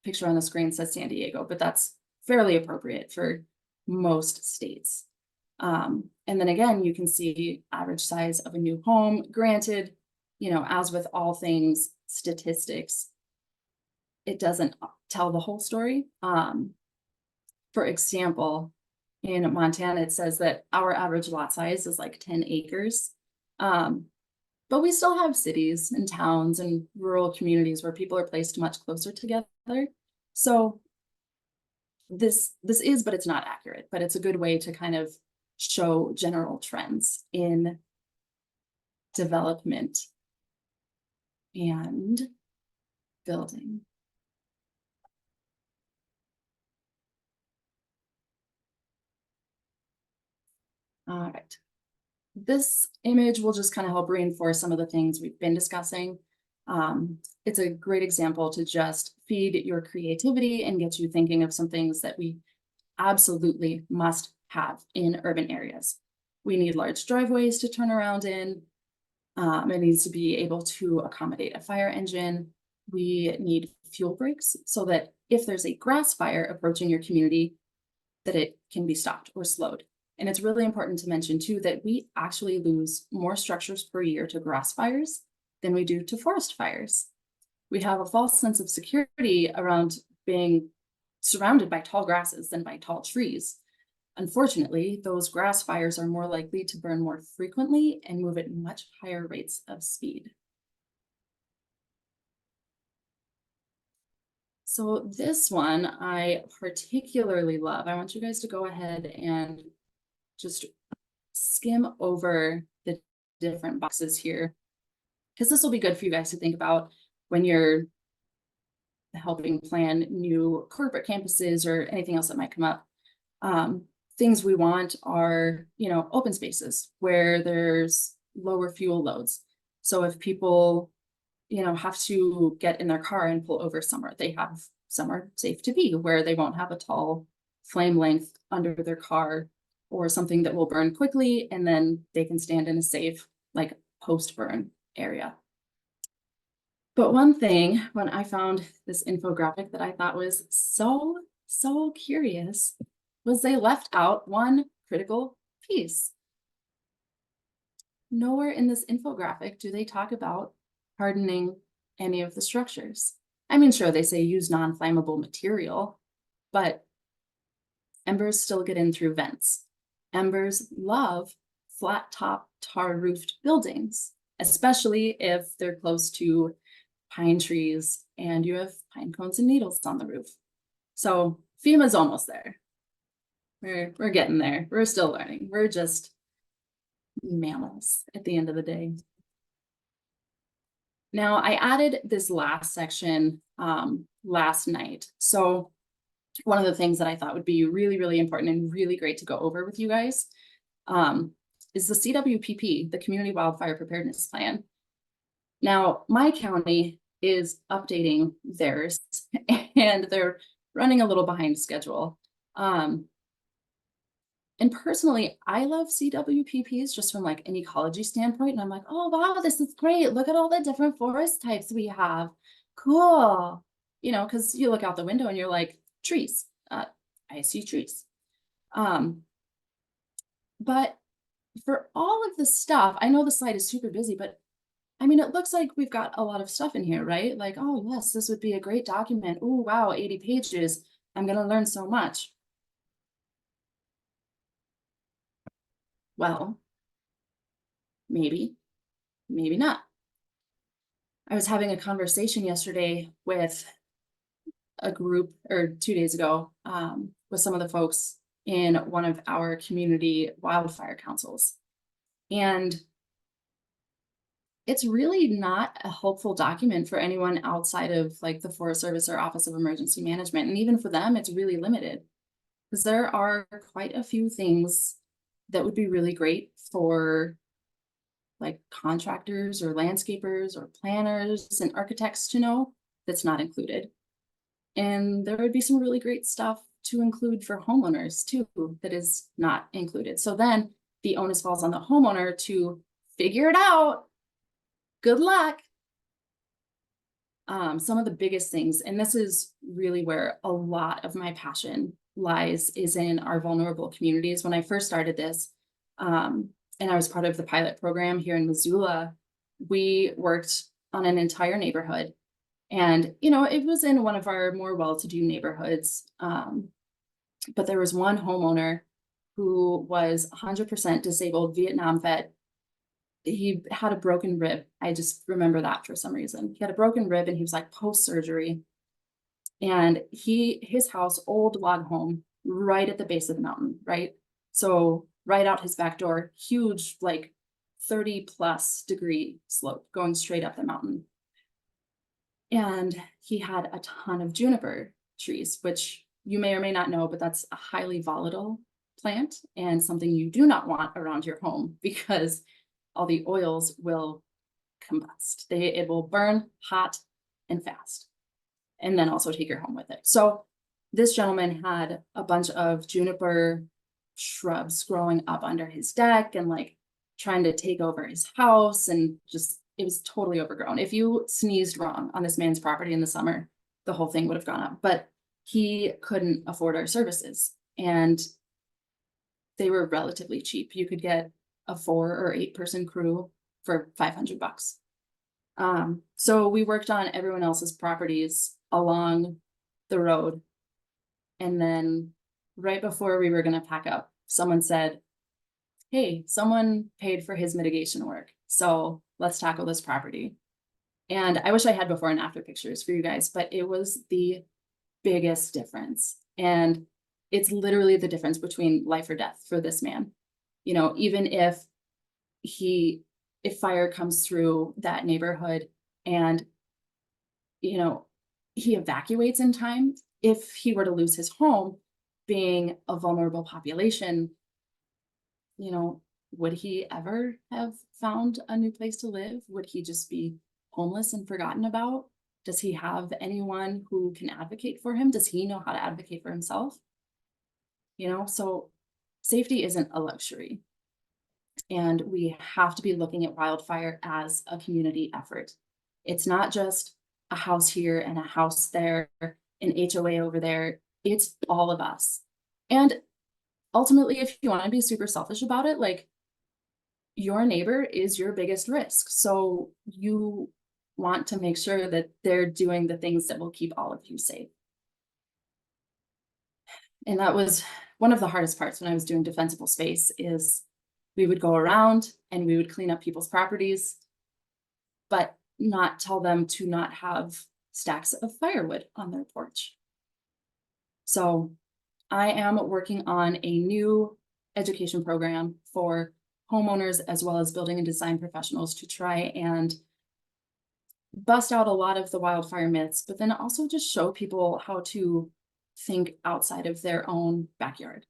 [SPEAKER 3] picture on the screen says San Diego, but that's fairly appropriate for most states. And then again, you can see average size of a new home. Granted, as with all things statistics, it doesn't tell the whole story. For example, in Montana, it says that our average lot size is like 10 acres. But we still have cities and towns and rural communities where people are placed much closer together. So this is, but it's not accurate, but it's a good way to kind of show general trends in development and building. All right. This image will just kind of help reinforce some of the things we've been discussing. It's a great example to just feed your creativity and get you thinking of some things that we absolutely must have in urban areas. We need large driveways to turn around in. It needs to be able to accommodate a fire engine. We need fuel breaks so that if there's a grass fire approaching your community, that it can be stopped or slowed. And it's really important to mention too that we actually lose more structures per year to grass fires than we do to forest fires. We have a false sense of security around being surrounded by tall grasses than by tall trees. Unfortunately, those grass fires are more likely to burn more frequently and move at much higher rates of speed. So this one I particularly love. I want you guys to go ahead and just skim over the different boxes here, because this will be good for you guys to think about when you're helping plan new corporate campuses or anything else that might come up. Things we want are, open spaces where there's lower fuel loads. So if people, have to get in their car and pull over somewhere, they have somewhere safe to be where they won't have a tall flame length under their car or something that will burn quickly, and then they can stand in a safe, like post-burn area. But one thing, when I found this infographic that I thought was so so curious was they left out one critical piece. Nowhere in this infographic do they talk about hardening any of the structures. I mean, sure, they say use non-flammable material, but embers still get in through vents. Embers love flat top tar roofed buildings, especially if they're close to pine trees and you have pine cones and needles on the roof. So FEMA's almost there. We're getting there. We're still learning. We're just mammals at the end of the day. Now, I added this last section last night. So one of the things that I thought would be really, really important and really great to go over with you guys is the CWPP, the Community Wildfire Preparedness Plan. Now, my county is updating theirs and they're running a little behind schedule. And personally, I love CWPPs just from like an ecology standpoint. And I'm like, oh, wow, this is great. Look at all the different forest types we have. Cool. You know, because you look out the window and you're like, trees. I see trees. But for all of the stuff, I know the slide is super busy, but I mean, it looks like we've got a lot of stuff in here, right? Like, oh, yes, this would be a great document. Oh, wow, 80 pages. I'm going to learn so much. Well, maybe not. I was having a conversation yesterday with a group, or 2 days ago, with some of the folks in one of our community wildfire councils. And it's really not a helpful document for anyone outside of like the Forest Service or Office of Emergency Management. And even for them, it's really limited because there are quite a few things that would be really great for like contractors or landscapers or planners and architects to know that's not included. And there would be some really great stuff to include for homeowners too that is not included. So then the onus falls on the homeowner to figure it out. Good luck. Some of the biggest things, and this is really where a lot of my passion lies, is in our vulnerable communities. When I first started this, and I was part of the pilot program here in Missoula, we worked on an entire neighborhood. And, you know, it was in one of our more well-to-do neighborhoods. But there was one homeowner who was 100% disabled Vietnam vet. He had a broken rib. I just remember that for some reason. He had a broken rib and he was like post-surgery. And his house, old log home, right at the base of the mountain, right? So right out his back door, huge, like 30+ degree slope going straight up the mountain. And he had a ton of juniper trees, which you may or may not know, but that's a highly volatile plant and something you do not want around your home because all the oils will combust. It will burn hot and fast, and then also take your home with it. So this gentleman had a bunch of juniper shrubs growing up under his deck and like trying to take over his house, and just, it was totally overgrown. If you sneezed wrong on this man's property in the summer, the whole thing would have gone up, but he couldn't afford our services and they were relatively cheap. You could get a 4 or 8 person crew for $500. So we worked on everyone else's properties along the road. And then right before we were going to pack up, someone said, hey, someone paid for his mitigation work, so let's tackle this property. And I wish I had before and after pictures for you guys, but it was the biggest difference. And it's literally the difference between life or death for this man. You know, even if fire comes through that neighborhood and, you know, he evacuates in time, if he were to lose his home, being a vulnerable population, you know, would he ever have found a new place to live? Would he just be homeless and forgotten about? Does he have anyone who can advocate for him? Does he know how to advocate for himself? You know, so safety isn't a luxury. And we have to be looking at wildfire as a community effort. It's not just a house here and a house there, an HOA over there. It's all of us. And ultimately, if you want to be super selfish about it, like, your neighbor is your biggest risk. So you want to make sure that they're doing the things that will keep all of you safe. And that was one of the hardest parts when I was doing defensible space, is we would go around and we would clean up people's properties, but not tell them to not have stacks of firewood on their porch. So I am working on a new education program for homeowners as well as building and design professionals to try and bust out a lot of the wildfire myths, but then also just show people how to think outside of their own backyard.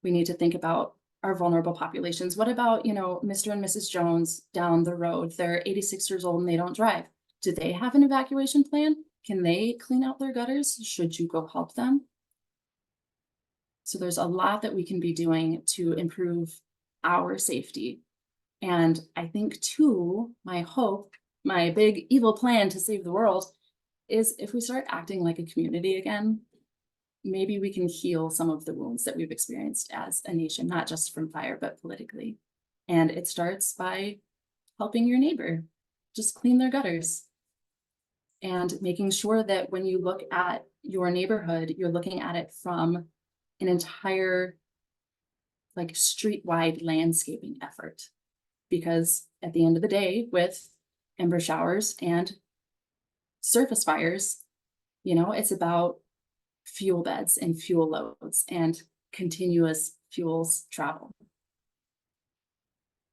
[SPEAKER 3] We need to think about our vulnerable populations. What about, Mr. and Mrs. Jones down the road? They're 86 years old and they don't drive. Do they have an evacuation plan? Can they clean out their gutters? Should you go help them? So there's a lot that we can be doing to improve our safety. And I think too, my hope, my big evil plan to save the world is if we start acting like a community again, maybe we can heal some of the wounds that we've experienced as a nation, not just from fire, but politically. And it starts by helping your neighbor just clean their gutters and making sure that when you look at your neighborhood, you're looking at it from an entire like street-wide landscaping effort. Because at the end of the day, with ember showers and surface fires, it's about fuel beds and fuel loads and continuous fuels travel.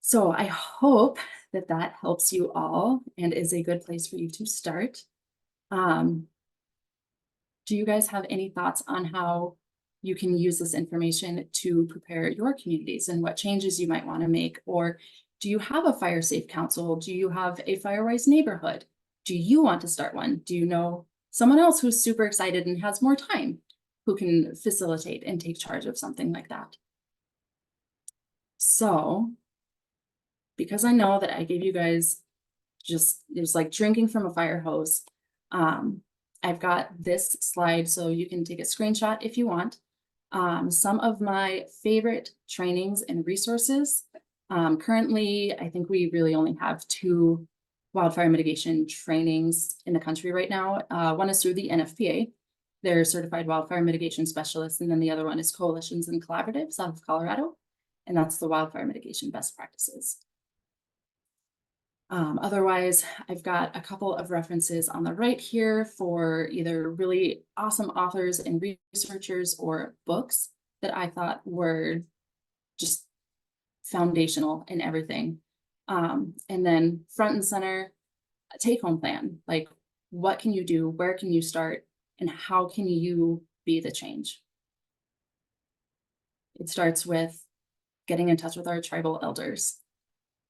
[SPEAKER 3] So I hope that that helps you all and is a good place for you to start. Do you guys have any thoughts on how you can use this information to prepare your communities and what changes you might want to make? Or do you have a fire safe council? Do you have a fire-wise neighborhood? Do you want to start one? Do you know someone else who's super excited and has more time who can facilitate and take charge of something like that? So, because I know that I gave you guys it's like drinking from a fire hose, I've got this slide so you can take a screenshot if you want. Some of my favorite trainings and resources. Currently, I think we really only have 2 wildfire mitigation trainings in the country right now. One is through the NFPA. They're certified wildfire mitigation specialists. And then the other one is Coalitions and Collaboratives out of Colorado. And that's the wildfire mitigation best practices. Otherwise, I've got a couple of references on the right here for either really awesome authors and researchers or books that I thought were just foundational in everything. And then front and center, a take-home plan. Like, what can you do? Where can you start? And how can you be the change? It starts with getting in touch with our tribal elders,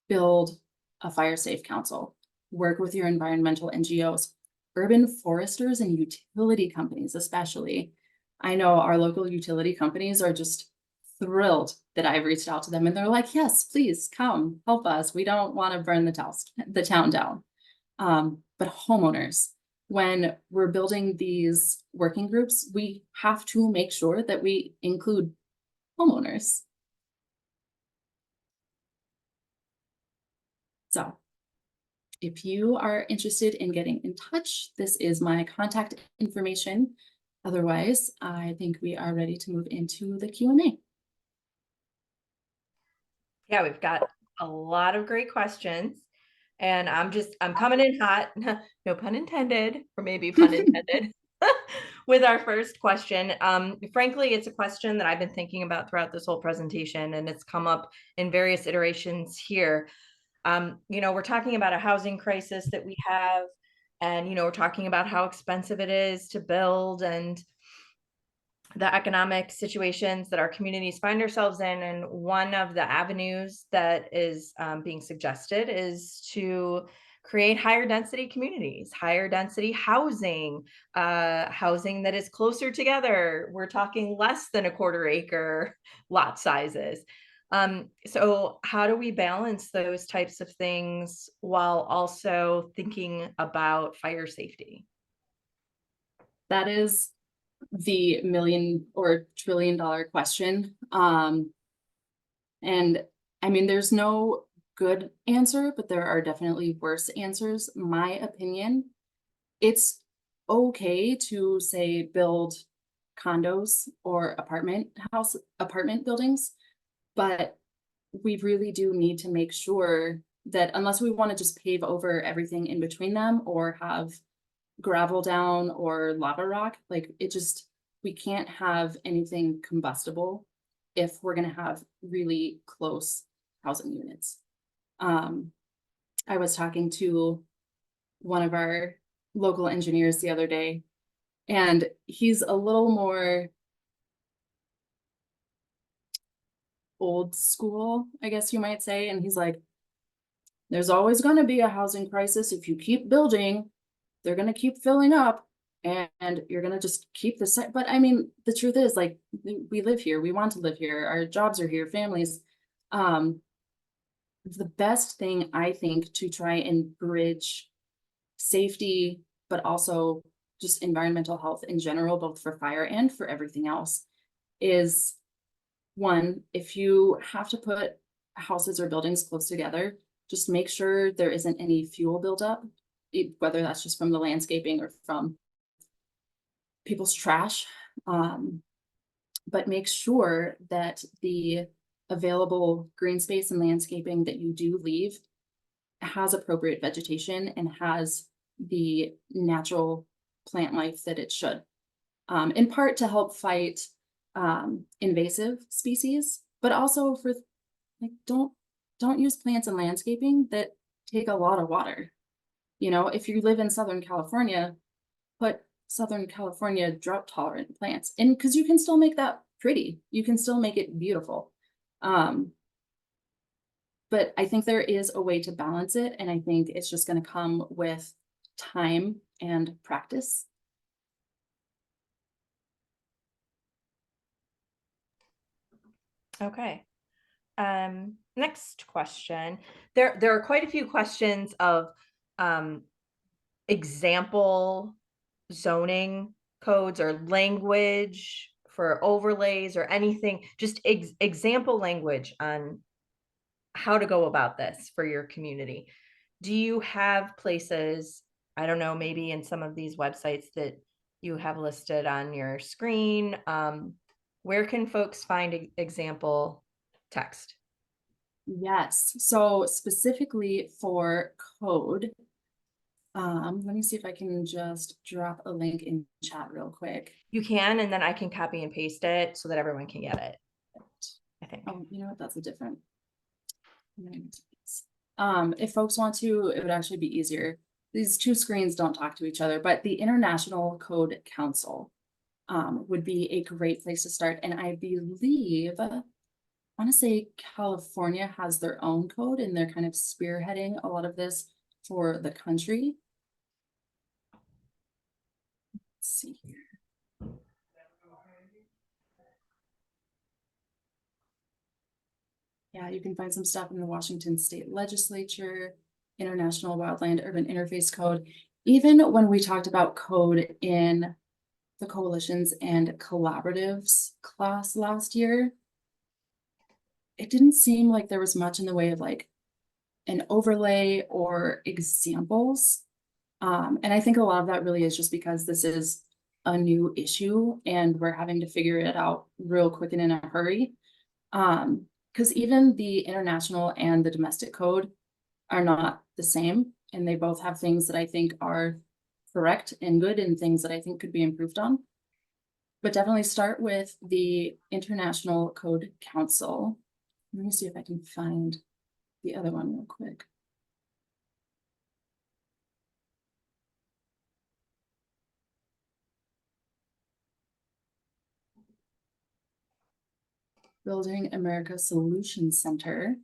[SPEAKER 3] build a fire safe council, work with your environmental NGOs, urban foresters and utility companies, especially. I know our local utility companies are just thrilled that I've reached out to them and they're like, yes, please come help us. We don't want to burn the town down. But homeowners, when we're building these working groups, we have to make sure that we include homeowners. So if you are interested in getting in touch, this is my contact information. Otherwise, I think we are ready to move into the Q&A.
[SPEAKER 1] Yeah, we've got a lot of great questions. And I'm coming in hot, no pun intended, or maybe pun intended, with our first question. Frankly, it's a question that I've been thinking about throughout this whole presentation, and it's come up in various iterations here. We're talking about a housing crisis that we have, and, we're talking about how expensive it is to build and the economic situations that our communities find ourselves in. And one of the avenues that is being suggested is to create higher density communities, higher density housing, housing that is closer together. We're talking less than a quarter acre lot sizes. So how do we balance those types of things while also thinking about fire safety?
[SPEAKER 3] That is the million or trillion-dollar question. And I mean, there's no good answer, but there are definitely worse answers. My opinion, it's okay to say build condos or apartment buildings, but we really do need to make sure that unless we want to just pave over everything in between them or have gravel down or lava rock, like it just, we can't have anything combustible if we're gonna have really close housing units. I was talking to one of our local engineers the other day, and he's a little more old school, I guess you might say, and he's like, there's always gonna be a housing crisis if you keep building, they're gonna keep filling up and you're gonna just keep the same. But I mean, the truth is, like, we live here, we want to live here, our jobs are here, families. The best thing I think to try and bridge safety, but also just environmental health in general, both for fire and for everything else, is one, if you have to put houses or buildings close together, just make sure there isn't any fuel buildup, whether that's just from the landscaping or from people's trash. But make sure that the available green space and landscaping that you do leave has appropriate vegetation and has the natural plant life that it should. In part to help fight invasive species, but also for like, don't use plants in landscaping that take a lot of water. You know, if you live in Southern California, put Southern California drought tolerant plants, and because you can still make that pretty, you can still make it beautiful. But I think there is a way to balance it, and I think it's just going to come with time and practice.
[SPEAKER 1] Okay. Next question. There are quite a few questions of example zoning codes or language for overlays or anything, just example language on how to go about this for your community. Do you have places, I don't know, maybe in some of these websites that you have listed on your screen? Where can folks find example text?
[SPEAKER 3] Yes, so specifically for code, let me see if I can just drop a link in chat real quick.
[SPEAKER 1] You can, and then I can copy and paste it so that everyone can get it, I think.
[SPEAKER 3] Oh, you know what, that's a different. If folks want to, it would actually be easier. These two screens don't talk to each other, but the International Code Council would be a great place to start. And I believe, I want to say California has their own code and they're kind of spearheading a lot of this for the country. Let's see here. Yeah, you can find some stuff in the Washington State Legislature, International Wildland Urban Interface Code. Even when we talked about code in the coalitions and collaboratives class last year, it didn't seem like there was much in the way of like an overlay or examples. And I think a lot of that really is just because this is a new issue and we're having to figure it out real quick and in a hurry. Because even the international and the domestic code are not the same, and they both have things that I think are correct and good and things that I think could be improved on. But definitely start with the International Code Council. Let me see if I can find the other one real quick. Building America Solutions Center,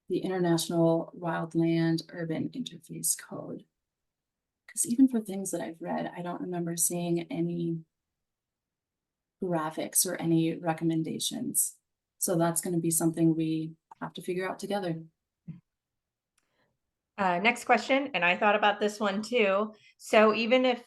[SPEAKER 3] the International Wildland Urban Interface Code. Because even for things that I've read, I don't remember seeing any graphics or any recommendations. So that's going to be something we have to figure out together.
[SPEAKER 1] Next question, and I thought about this one too. So even if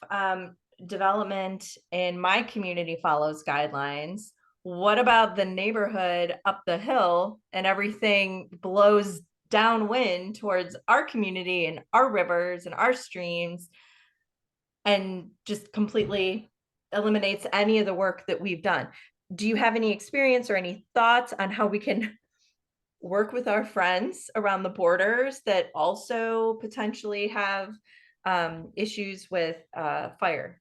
[SPEAKER 1] development in my community follows guidelines, what about the neighborhood up the hill and everything blows downwind towards our community and our rivers and our streams and just completely eliminates any of the work that we've done? Do you have any experience or any thoughts on how we can work with our friends around the borders that also potentially have issues with fire?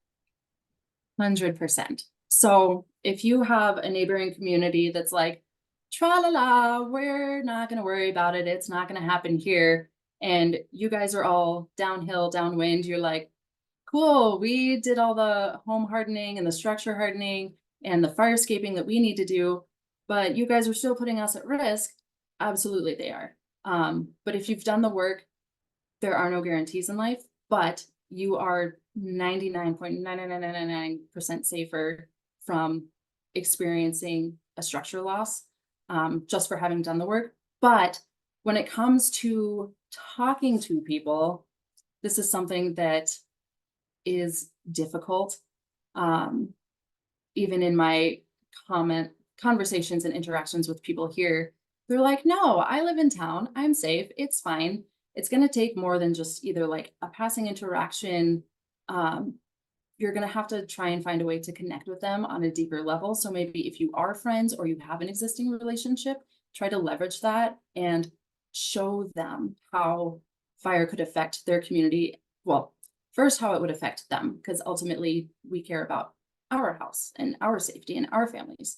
[SPEAKER 3] 100%. So if you have a neighboring community that's like, tra la la, we're not going to worry about it, it's not going to happen here, and you guys are all downhill, downwind, you're like, cool, we did all the home hardening and the structure hardening and the fire escaping that we need to do, but you guys are still putting us at risk. Absolutely, they are. But if you've done the work, there are no guarantees in life, but you are 99.99999% safer from experiencing a structure loss, just for having done the work. But when it comes to talking to people, this is something that is difficult. Even in my conversations and interactions with people here, they're like, no, I live in town, I'm safe, it's fine. It's going to take more than just either like a passing interaction. You're going to have to try and find a way to connect with them on a deeper level. So maybe if you are friends or you have an existing relationship, try to leverage that and show them how fire could affect their community. Well, first, how it would affect them, because ultimately we care about our house and our safety and our families.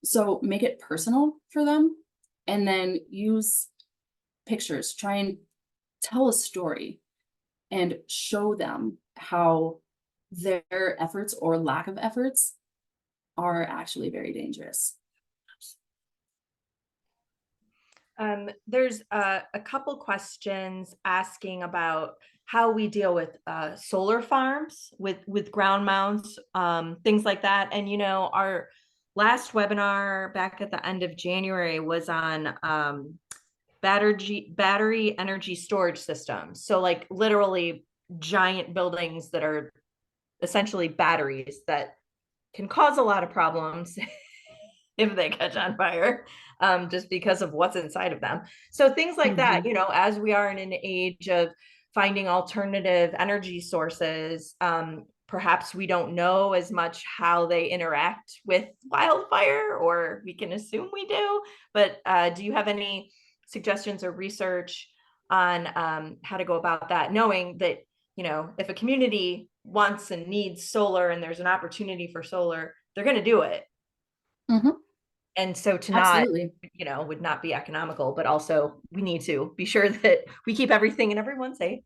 [SPEAKER 3] So make it personal for them, and then use pictures, try and tell a story and show them how their efforts or lack of efforts are actually very dangerous.
[SPEAKER 1] There's a couple questions asking about how we deal with solar farms with ground mounts, things like that. And you know, our last webinar back at the end of January was on battery energy storage systems. So like literally giant buildings that are essentially batteries that can cause a lot of problems if they catch on fire, just because of what's inside of them. So things like that, you know, as we are in an age of finding alternative energy sources, perhaps we don't know as much how they interact with wildfire, or we can assume we do. But do you have any suggestions or research on how to go about that, knowing that, you know, if a community wants and needs solar and there's an opportunity for solar, they're going to do it. And so to not,
[SPEAKER 3] Absolutely,
[SPEAKER 1] you know, would not be economical, but also we need to be sure that we keep everything and everyone safe.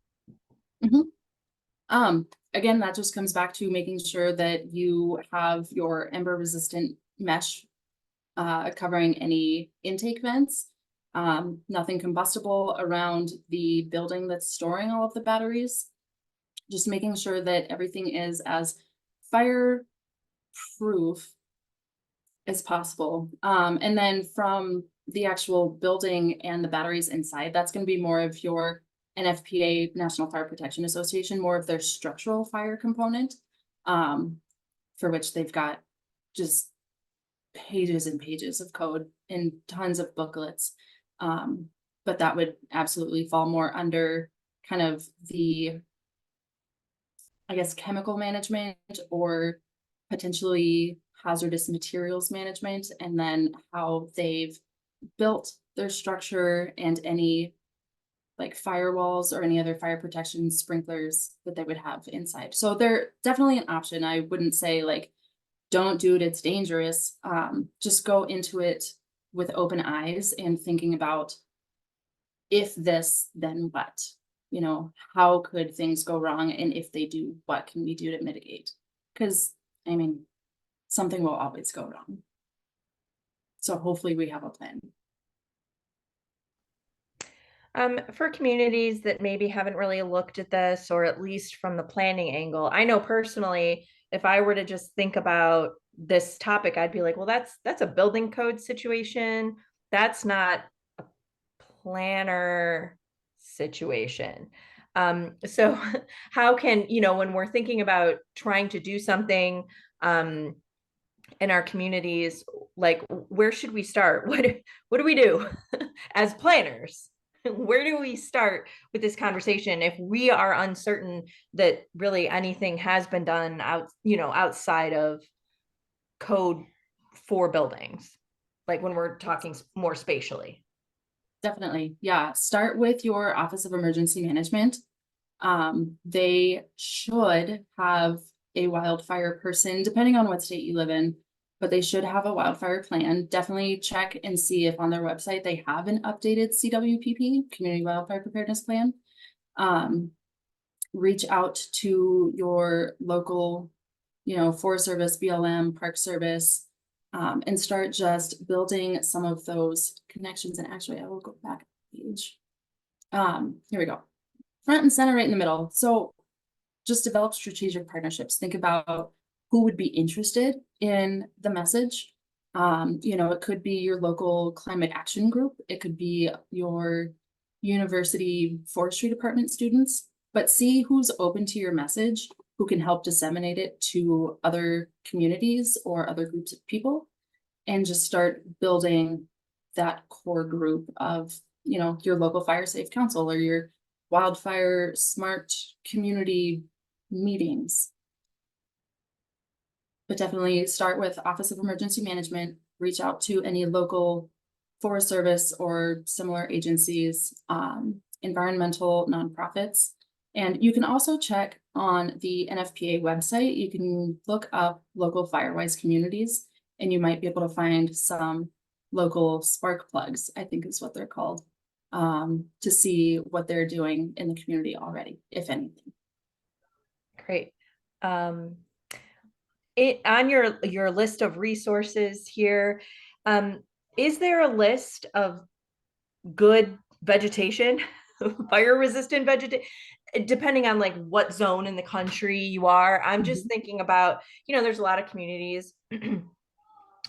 [SPEAKER 3] Again, that just comes back to making sure that you have your ember resistant mesh covering any intake vents, nothing combustible around the building that's storing all of the batteries. Just making sure that everything is as fire proof as possible. And then from the actual building and the batteries inside, that's going to be more of your NFPA, National Fire Protection Association, more of their structural fire component, for which they've got just pages and pages of code and tons of booklets. But that would absolutely fall more under kind of the, I guess, chemical management or potentially hazardous materials management, and then how they've built their structure and any like firewalls or any other fire protection sprinklers that they would have inside. So they're definitely an option. I wouldn't say like, don't do it, it's dangerous. Just go into it with open eyes and thinking about, if this, then what? You know, how could things go wrong? And if they do, what can we do to mitigate? Because, I mean, something will always go wrong. So hopefully we have a plan.
[SPEAKER 1] For communities that maybe haven't really looked at this, or at least from the planning angle, I know personally, if I were to just think about this topic, I'd be like, well, that's a building code situation. That's not a planner situation. So how can, you know, when we're thinking about trying to do something in our communities, like where should we start? What do we do as planners? Where do we start with this conversation if we are uncertain that really anything has been done out, you know, outside of code for buildings, like when we're talking more spatially?
[SPEAKER 3] Definitely. Yeah. Start with your Office of Emergency Management. They should have a wildfire person, depending on what state you live in, but they should have a wildfire plan. Definitely check and see if on their website they have an updated CWPP, Community Wildfire Preparedness Plan. Reach out to your local, Forest Service, BLM, Park Service, and start just building some of those connections. And actually, I will go back a page. Here we go. Front and center, right in the middle. So just develop strategic partnerships. Think about who would be interested in the message. It could be your local climate action group. It could be your university forestry department students, but see who's open to your message, who can help disseminate it to other communities or other groups of people, and just start building that core group of, your local fire safe council or your wildfire smart community meetings. But definitely start with Office of Emergency Management, reach out to any local Forest Service or similar agencies, environmental nonprofits. And you can also check on the NFPA website. You can look up local Firewise communities, and you might be able to find some local spark plugs, I think is what they're called, to see what they're doing in the community already, if anything.
[SPEAKER 1] Great. It on your list of resources here, is there a list of good vegetation, fire resistant vegetation, depending on like what zone in the country you are? I'm just thinking about, there's a lot of communities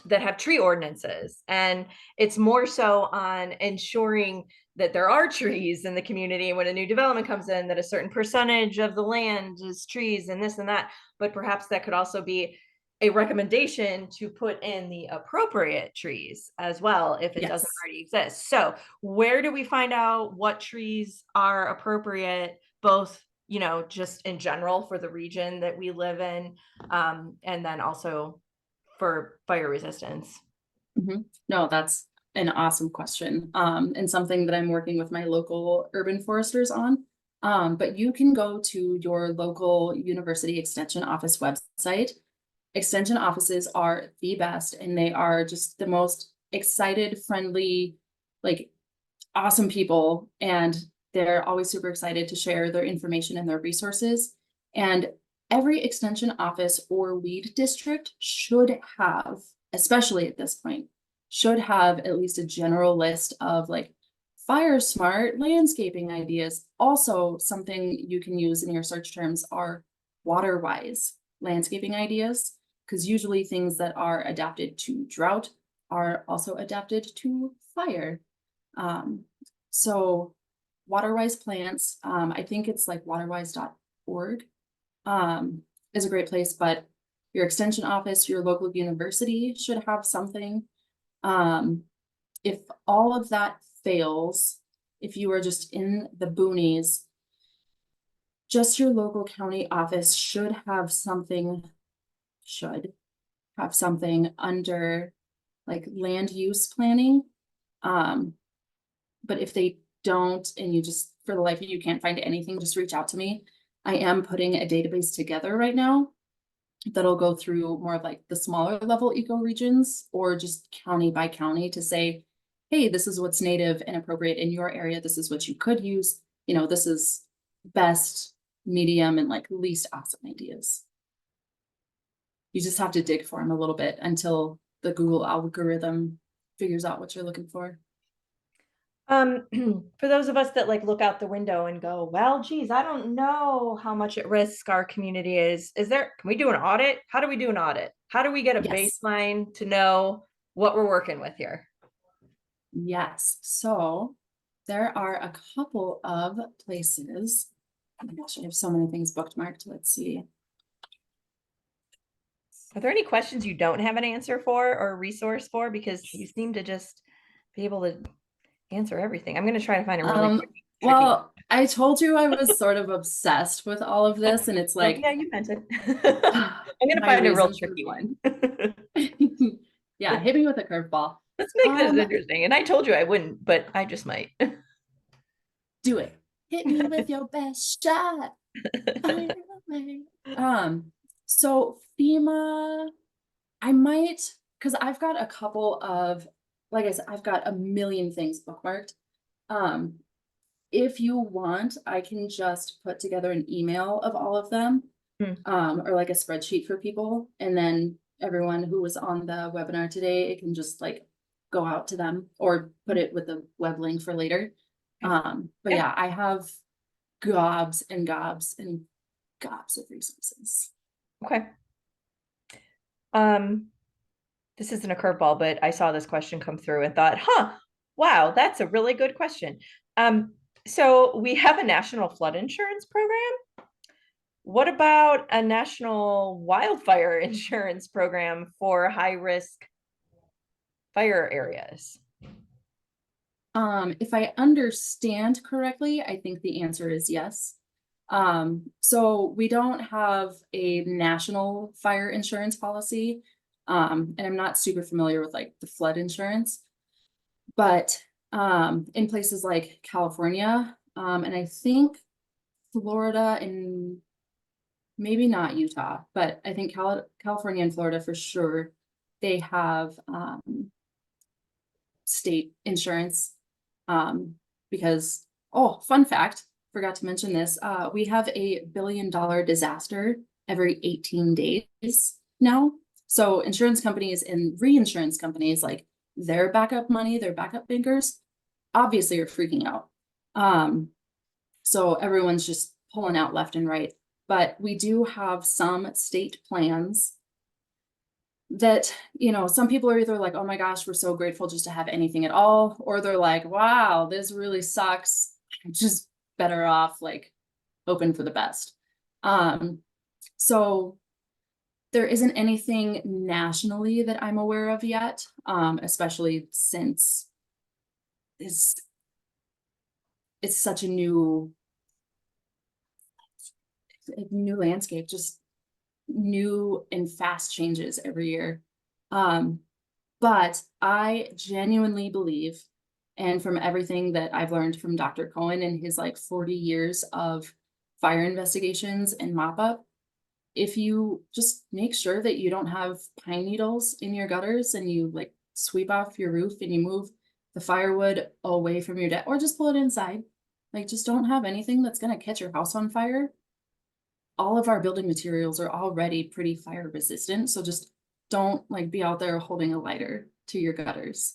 [SPEAKER 1] that have tree ordinances, and it's more so on ensuring that there are trees in the community when a new development comes in, that a certain percentage of the land is trees and this and that. But perhaps that could also be a recommendation to put in the appropriate trees as well if it doesn't already exist. So where do we find out what trees are appropriate, both just in general for the region that we live in, and then also for fire resistance?
[SPEAKER 3] No, that's an awesome question, and something that I'm working with my local urban foresters on. But you can go to your local university extension office website. Extension offices are the best, and they are just the most excited, friendly, like awesome people. And they're always super excited to share their information and their resources. And every extension office or weed district should have, especially at this point, should have at least a general list of like fire smart landscaping ideas. Also, something you can use in your search terms are water wise landscaping ideas, because usually things that are adapted to drought are also adapted to fire. So water-wise plants, I think it's like waterwise.org, is a great place, but your extension office, your local university should have something. If all of that fails, if you are just in the boonies, just your local county office should have something under like land use planning. But if they don't, and you just, for the life of you can't find anything, just reach out to me. I am putting a database together right now that'll go through more of like the smaller level ecoregions or just county by county to say, hey, this is what's native and appropriate in your area. This is what you could use. This is best, medium, and like least awesome ideas. You just have to dig for them a little bit until the Google algorithm figures out what you're looking for.
[SPEAKER 1] For those of us that like look out the window and go, well, geez, I don't know how much at risk our community is. Can we do an audit? How do we do an audit? How do we get a baseline to know what we're working with here?
[SPEAKER 3] Yes, so there are a couple of places. Oh my gosh, I have so many things bookmarked. Let's see.
[SPEAKER 1] Are there any questions you don't have an answer for or a resource for? Because you seem to just be able to answer everything. I'm going to try to find a really tricky one.
[SPEAKER 3] Well, I told you I was sort of obsessed with all of this, and it's like,
[SPEAKER 1] yeah, you meant it. I'm going to
[SPEAKER 3] my
[SPEAKER 1] find a real
[SPEAKER 3] reasons
[SPEAKER 1] tricky one.
[SPEAKER 3] yeah, hit me with a curveball.
[SPEAKER 1] Let's make this interesting. And I told you I wouldn't, but I just might.
[SPEAKER 3] Do it. Hit me with your best shot. So FEMA, I might, because I've got a couple of, like I said, I've got a million things bookmarked. If you want, I can just put together an email of all of them, or like a spreadsheet for people, and then everyone who was on the webinar today, it can just like go out to them or put it with a web link for later. But yeah, I have gobs and gobs and gobs of resources.
[SPEAKER 1] Okay. This isn't a curveball, but I saw this question come through and thought, wow, that's a really good question. So we have a national flood insurance program. What about a national wildfire insurance program for high risk fire areas?
[SPEAKER 3] If I understand correctly, I think the answer is yes. So we don't have a national fire insurance policy. And I'm not super familiar with like the flood insurance, but in places like California, and I think Florida and maybe not Utah, but I think California and Florida for sure, they have state insurance. Because, oh, fun fact, forgot to mention this, we have $1 billion disaster every 18 days now. So insurance companies and reinsurance companies, like their backup money, their backup bankers, obviously are freaking out. So everyone's just pulling out left and right. But we do have some state plans that, you know, some people are either like, oh my gosh, we're so grateful just to have anything at all, or they're like, wow, this really sucks. I'm just better off like hoping for the best. So there isn't anything nationally that I'm aware of yet, especially since it's such a new landscape, just new and fast changes every year. But I genuinely believe, and from everything that I've learned from Dr. Cohen and his like 40 years of fire investigations and mop up, if you just make sure that you don't have pine needles in your gutters and you like sweep off your roof and you move the firewood away from your deck or just pull it inside, like just don't have anything that's going to catch your house on fire. All of our building materials are already pretty fire resistant. So just don't like be out there holding a lighter to your gutters.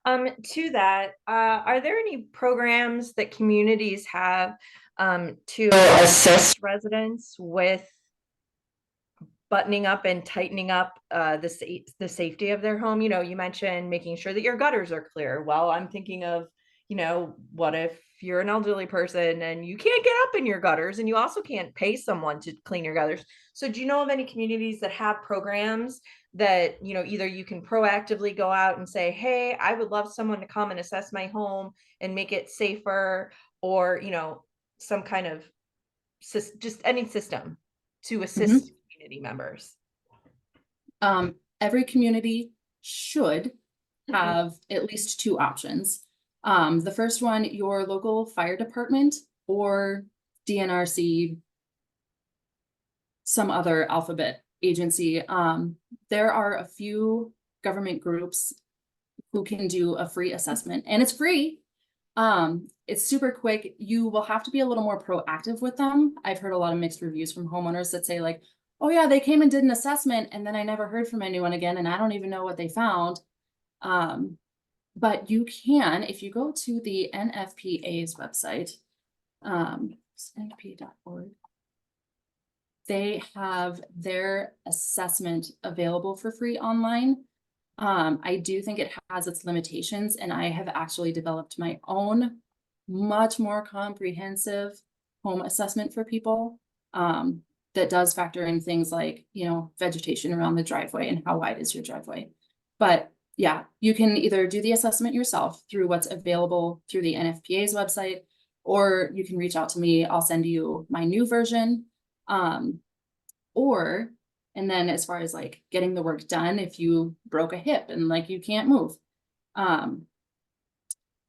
[SPEAKER 1] To that, are there any programs that communities have to assist residents with buttoning up and tightening up the safety of their home? You know, you mentioned making sure that your gutters are clear. Well, I'm thinking of, you know, what if you're an elderly person and you can't get up in your gutters and you also can't pay someone to clean your gutters? So do you know of any communities that have programs that, you know, either you can proactively go out and say, hey, I would love someone to come and assess my home and make it safer, or, you know, some kind of just any system to assist community members?
[SPEAKER 3] Every community should have at least two options. The first one, your local fire department or DNRC, some other alphabet agency. There are a few government groups who can do a free assessment, and it's free. It's super quick. You will have to be a little more proactive with them. I've heard a lot of mixed reviews from homeowners that say like, oh yeah, they came and did an assessment and then I never heard from anyone again and I don't even know what they found. But you can, if you go to the NFPA's website, nfpa.org, they have their assessment available for free online. I do think it has its limitations, and I have actually developed my own much more comprehensive home assessment for people. That does factor in things like, you know, vegetation around the driveway and how wide is your driveway. But yeah, you can either do the assessment yourself through what's available through the NFPA's website, or you can reach out to me. I'll send you my new version. And then as far as like getting the work done, if you broke a hip and like you can't move,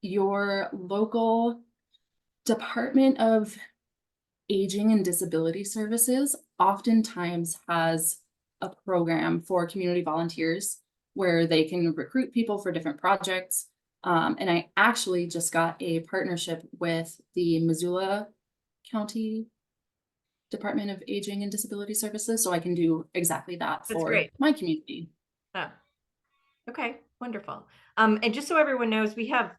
[SPEAKER 3] your local Department of Aging and Disability Services oftentimes has a program for community volunteers where they can recruit people for different projects. And I actually just got a partnership with the Missoula County Department of Aging and Disability Services, so I can do exactly that
[SPEAKER 1] That's
[SPEAKER 3] for
[SPEAKER 1] great.
[SPEAKER 3] my community.
[SPEAKER 1] Oh, okay, wonderful. And just so everyone knows, we have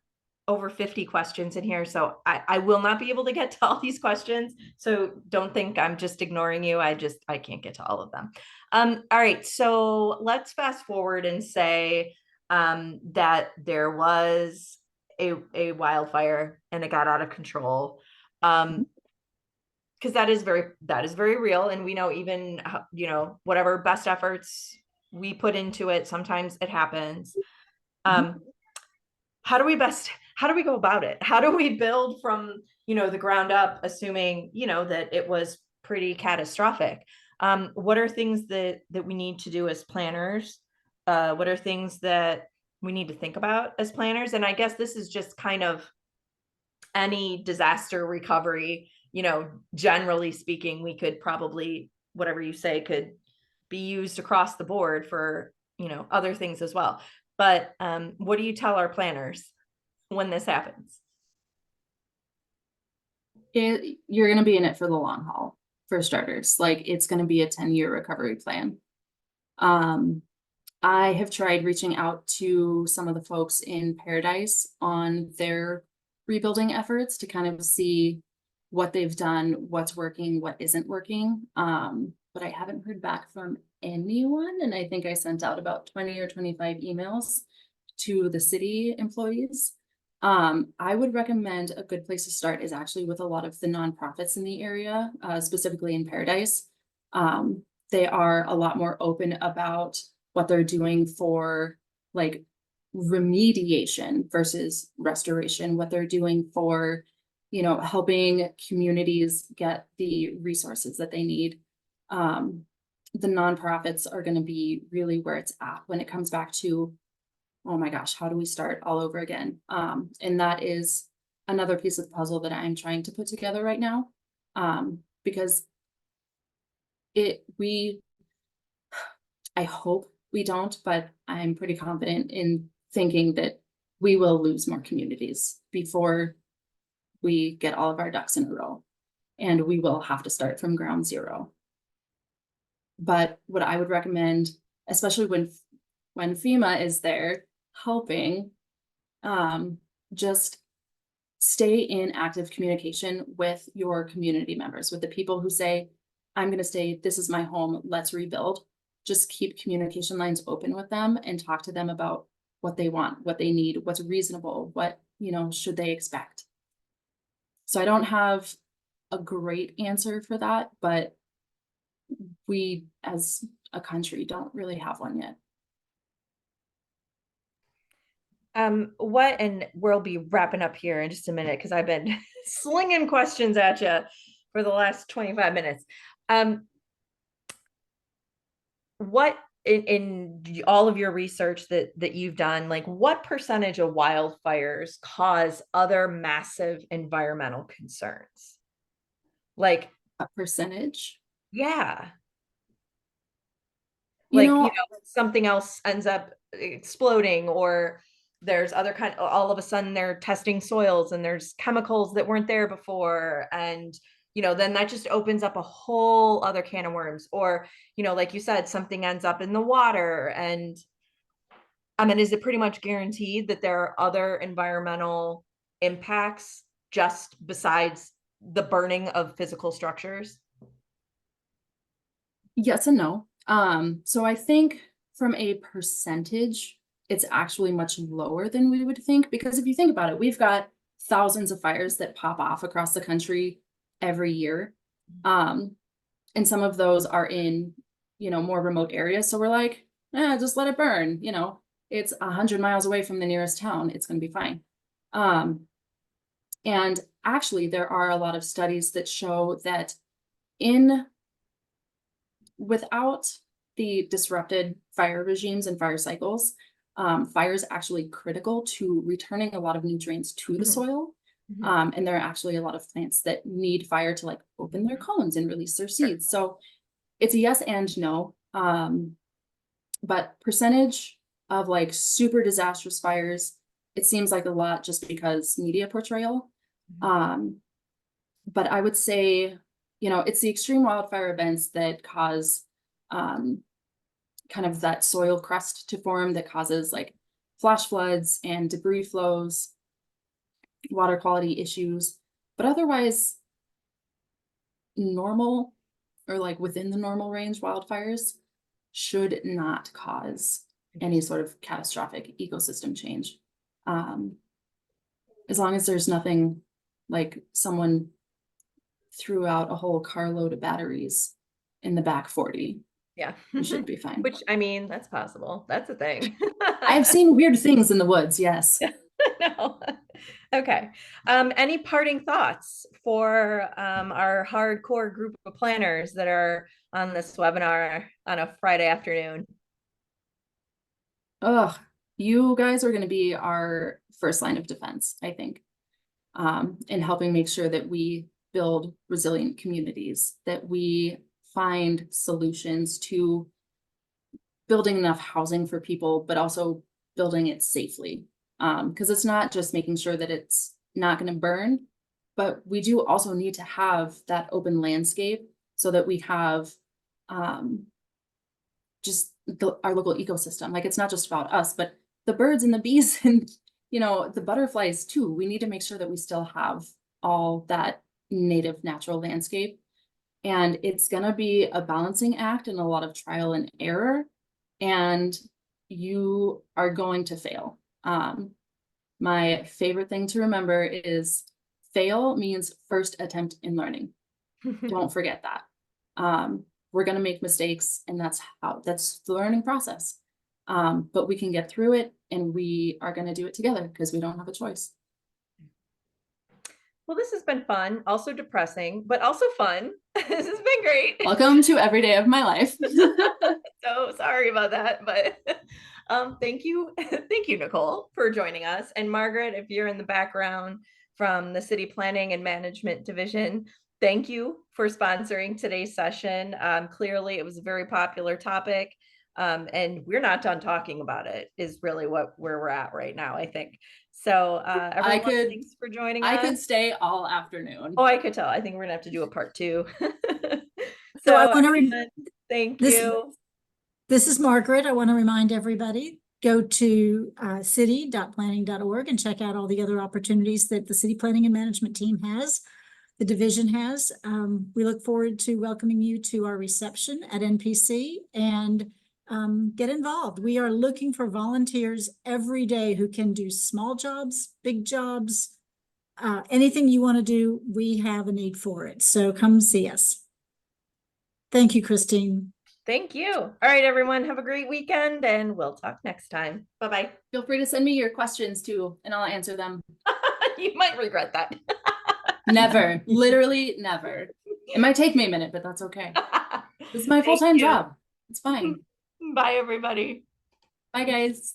[SPEAKER 1] over 50 questions in here, so I will not be able to get to all these questions. So don't think I'm just ignoring you. I can't get to all of them. All right, so let's fast forward and say that there was a wildfire and it got out of control. Because that is very real, and we know even whatever best efforts we put into it, sometimes it happens. How do we go about it? How do we build from the ground up, assuming that it was pretty catastrophic? What are things that we need to do as planners? What are things that we need to think about as planners? And I guess this is just kind of any disaster recovery. Generally speaking, we could probably, whatever you say, could be used across the board for other things as well. But what do you tell our planners when this happens?
[SPEAKER 3] You're going to be in it for the long haul, for starters. Like, it's going to be a 10-year recovery plan. I have tried reaching out to some of the folks in Paradise on their rebuilding efforts to kind of see what they've done, what's working, what isn't working. But I haven't heard back from anyone. And I think I sent out about 20 or 25 emails to the city employees. I would recommend a good place to start is actually with a lot of the nonprofits in the area, specifically in Paradise. They are a lot more open about what they're doing for like remediation versus restoration, what they're doing for, helping communities get the resources that they need. The nonprofits are going to be really where it's at when it comes back to, oh my gosh, how do we start all over again? And that is another piece of the puzzle that I'm trying to put together right now. Because I hope we don't, but I'm pretty confident in thinking that we will lose more communities before we get all of our ducks in a row, and we will have to start from ground zero. But what I would recommend, especially when FEMA is there helping, just stay in active communication with your community members, with the people who say, I'm going to stay, this is my home, let's rebuild. Just keep communication lines open with them and talk to them about what they want, what they need, what's reasonable, what, should they expect. So I don't have a great answer for that, but we as a country don't really have one yet.
[SPEAKER 1] And we'll be wrapping up here in just a minute because I've been slinging questions at you for the last 25 minutes. What in all of your research that you've done, like what percentage of wildfires cause other massive environmental concerns? Like
[SPEAKER 3] A percentage?
[SPEAKER 1] Yeah.
[SPEAKER 3] You
[SPEAKER 1] Like,
[SPEAKER 3] know,
[SPEAKER 1] something else ends up exploding, or there's other all of a sudden they're testing soils and there's chemicals that weren't there before. And, then that just opens up a whole other can of worms. Or, like you said, something ends up in the water. And I mean, is it pretty much guaranteed that there are other environmental impacts just besides the burning of physical structures?
[SPEAKER 3] yes and no. So I think from a percentage, it's actually much lower than we would think, because if you think about it, we've got thousands of fires that pop off across the country every year. And some of those are in, more remote areas. So we're like, just let it burn. It's 100 miles away from the nearest town. It's going to be fine. And actually, there are a lot of studies that show that without the disrupted fire regimes and fire cycles, fire is actually critical to returning a lot of nutrients to the soil. And there are actually a lot of plants that need fire to like open their cones and release their seeds. So it's a yes and no. But percentage of like super disastrous fires, it seems like a lot just because media portrayal. But I would say, it's the extreme wildfire events that cause kind of that soil crust to form that causes like flash floods and debris flows, water quality issues. But otherwise, normal or like within the normal range wildfires should not cause any sort of catastrophic ecosystem change. As long as there's nothing like someone threw out a whole carload of batteries in the back 40.
[SPEAKER 1] Yeah.
[SPEAKER 3] We should be fine.
[SPEAKER 1] Which, I mean, that's possible. That's a thing.
[SPEAKER 3] I've seen weird things in the woods, yes.
[SPEAKER 1] No. Okay. Any parting thoughts for our hardcore group of planners that are on this webinar on a Friday afternoon?
[SPEAKER 3] You guys are going to be our first line of defense, I think, in helping make sure that we build resilient communities, that we find solutions to building enough housing for people, but also building it safely. Because it's not just making sure that it's not going to burn, but we do also need to have that open landscape so that we have just our local ecosystem. Like it's not just about us, but the birds and the bees and the butterflies too. We need to make sure that we still have all that native natural landscape. And it's gonna be a balancing act and a lot of trial and error. And you are going to fail. My favorite thing to remember is fail means first attempt in learning. Don't forget that. We're going to make mistakes, and that's the learning process. But we can get through it, and we are going to do it together because we don't have a choice.
[SPEAKER 1] Well, this has been fun, also depressing, but also fun. This has been great.
[SPEAKER 3] Welcome to every day of my life.
[SPEAKER 1] So sorry about that, but thank you. Thank you, Nicole, for joining us. And Margaret, if you're in the background from the City Planning and Management Division, thank you for sponsoring today's session. Clearly, it was a very popular topic. And we're not done talking about it is really where we're at right now, I think. So everyone, thanks for joining us.
[SPEAKER 3] I could stay all afternoon.
[SPEAKER 1] Oh, I could tell. I think we're gonna have to do a part 2.
[SPEAKER 2] So I want to
[SPEAKER 1] thank you.
[SPEAKER 2] This is Margaret. I want to remind everybody, go to city.planning.org and check out all the other opportunities that the City Planning and Management team has, the division has. We look forward to welcoming you to our reception at NPC and get involved. We are looking for volunteers every day who can do small jobs, big jobs, anything you want to do, we have a need for it. So come see us. Thank you, Christine.
[SPEAKER 1] Thank you. All right, everyone, have a great weekend and we'll talk next time. Bye-bye.
[SPEAKER 3] Feel free to send me your questions too, and I'll answer them.
[SPEAKER 1] You might regret that.
[SPEAKER 3] Never, literally never. It might take me a minute, but that's okay. This is my full-time job. It's fine.
[SPEAKER 1] Bye, everybody.
[SPEAKER 3] Bye, guys.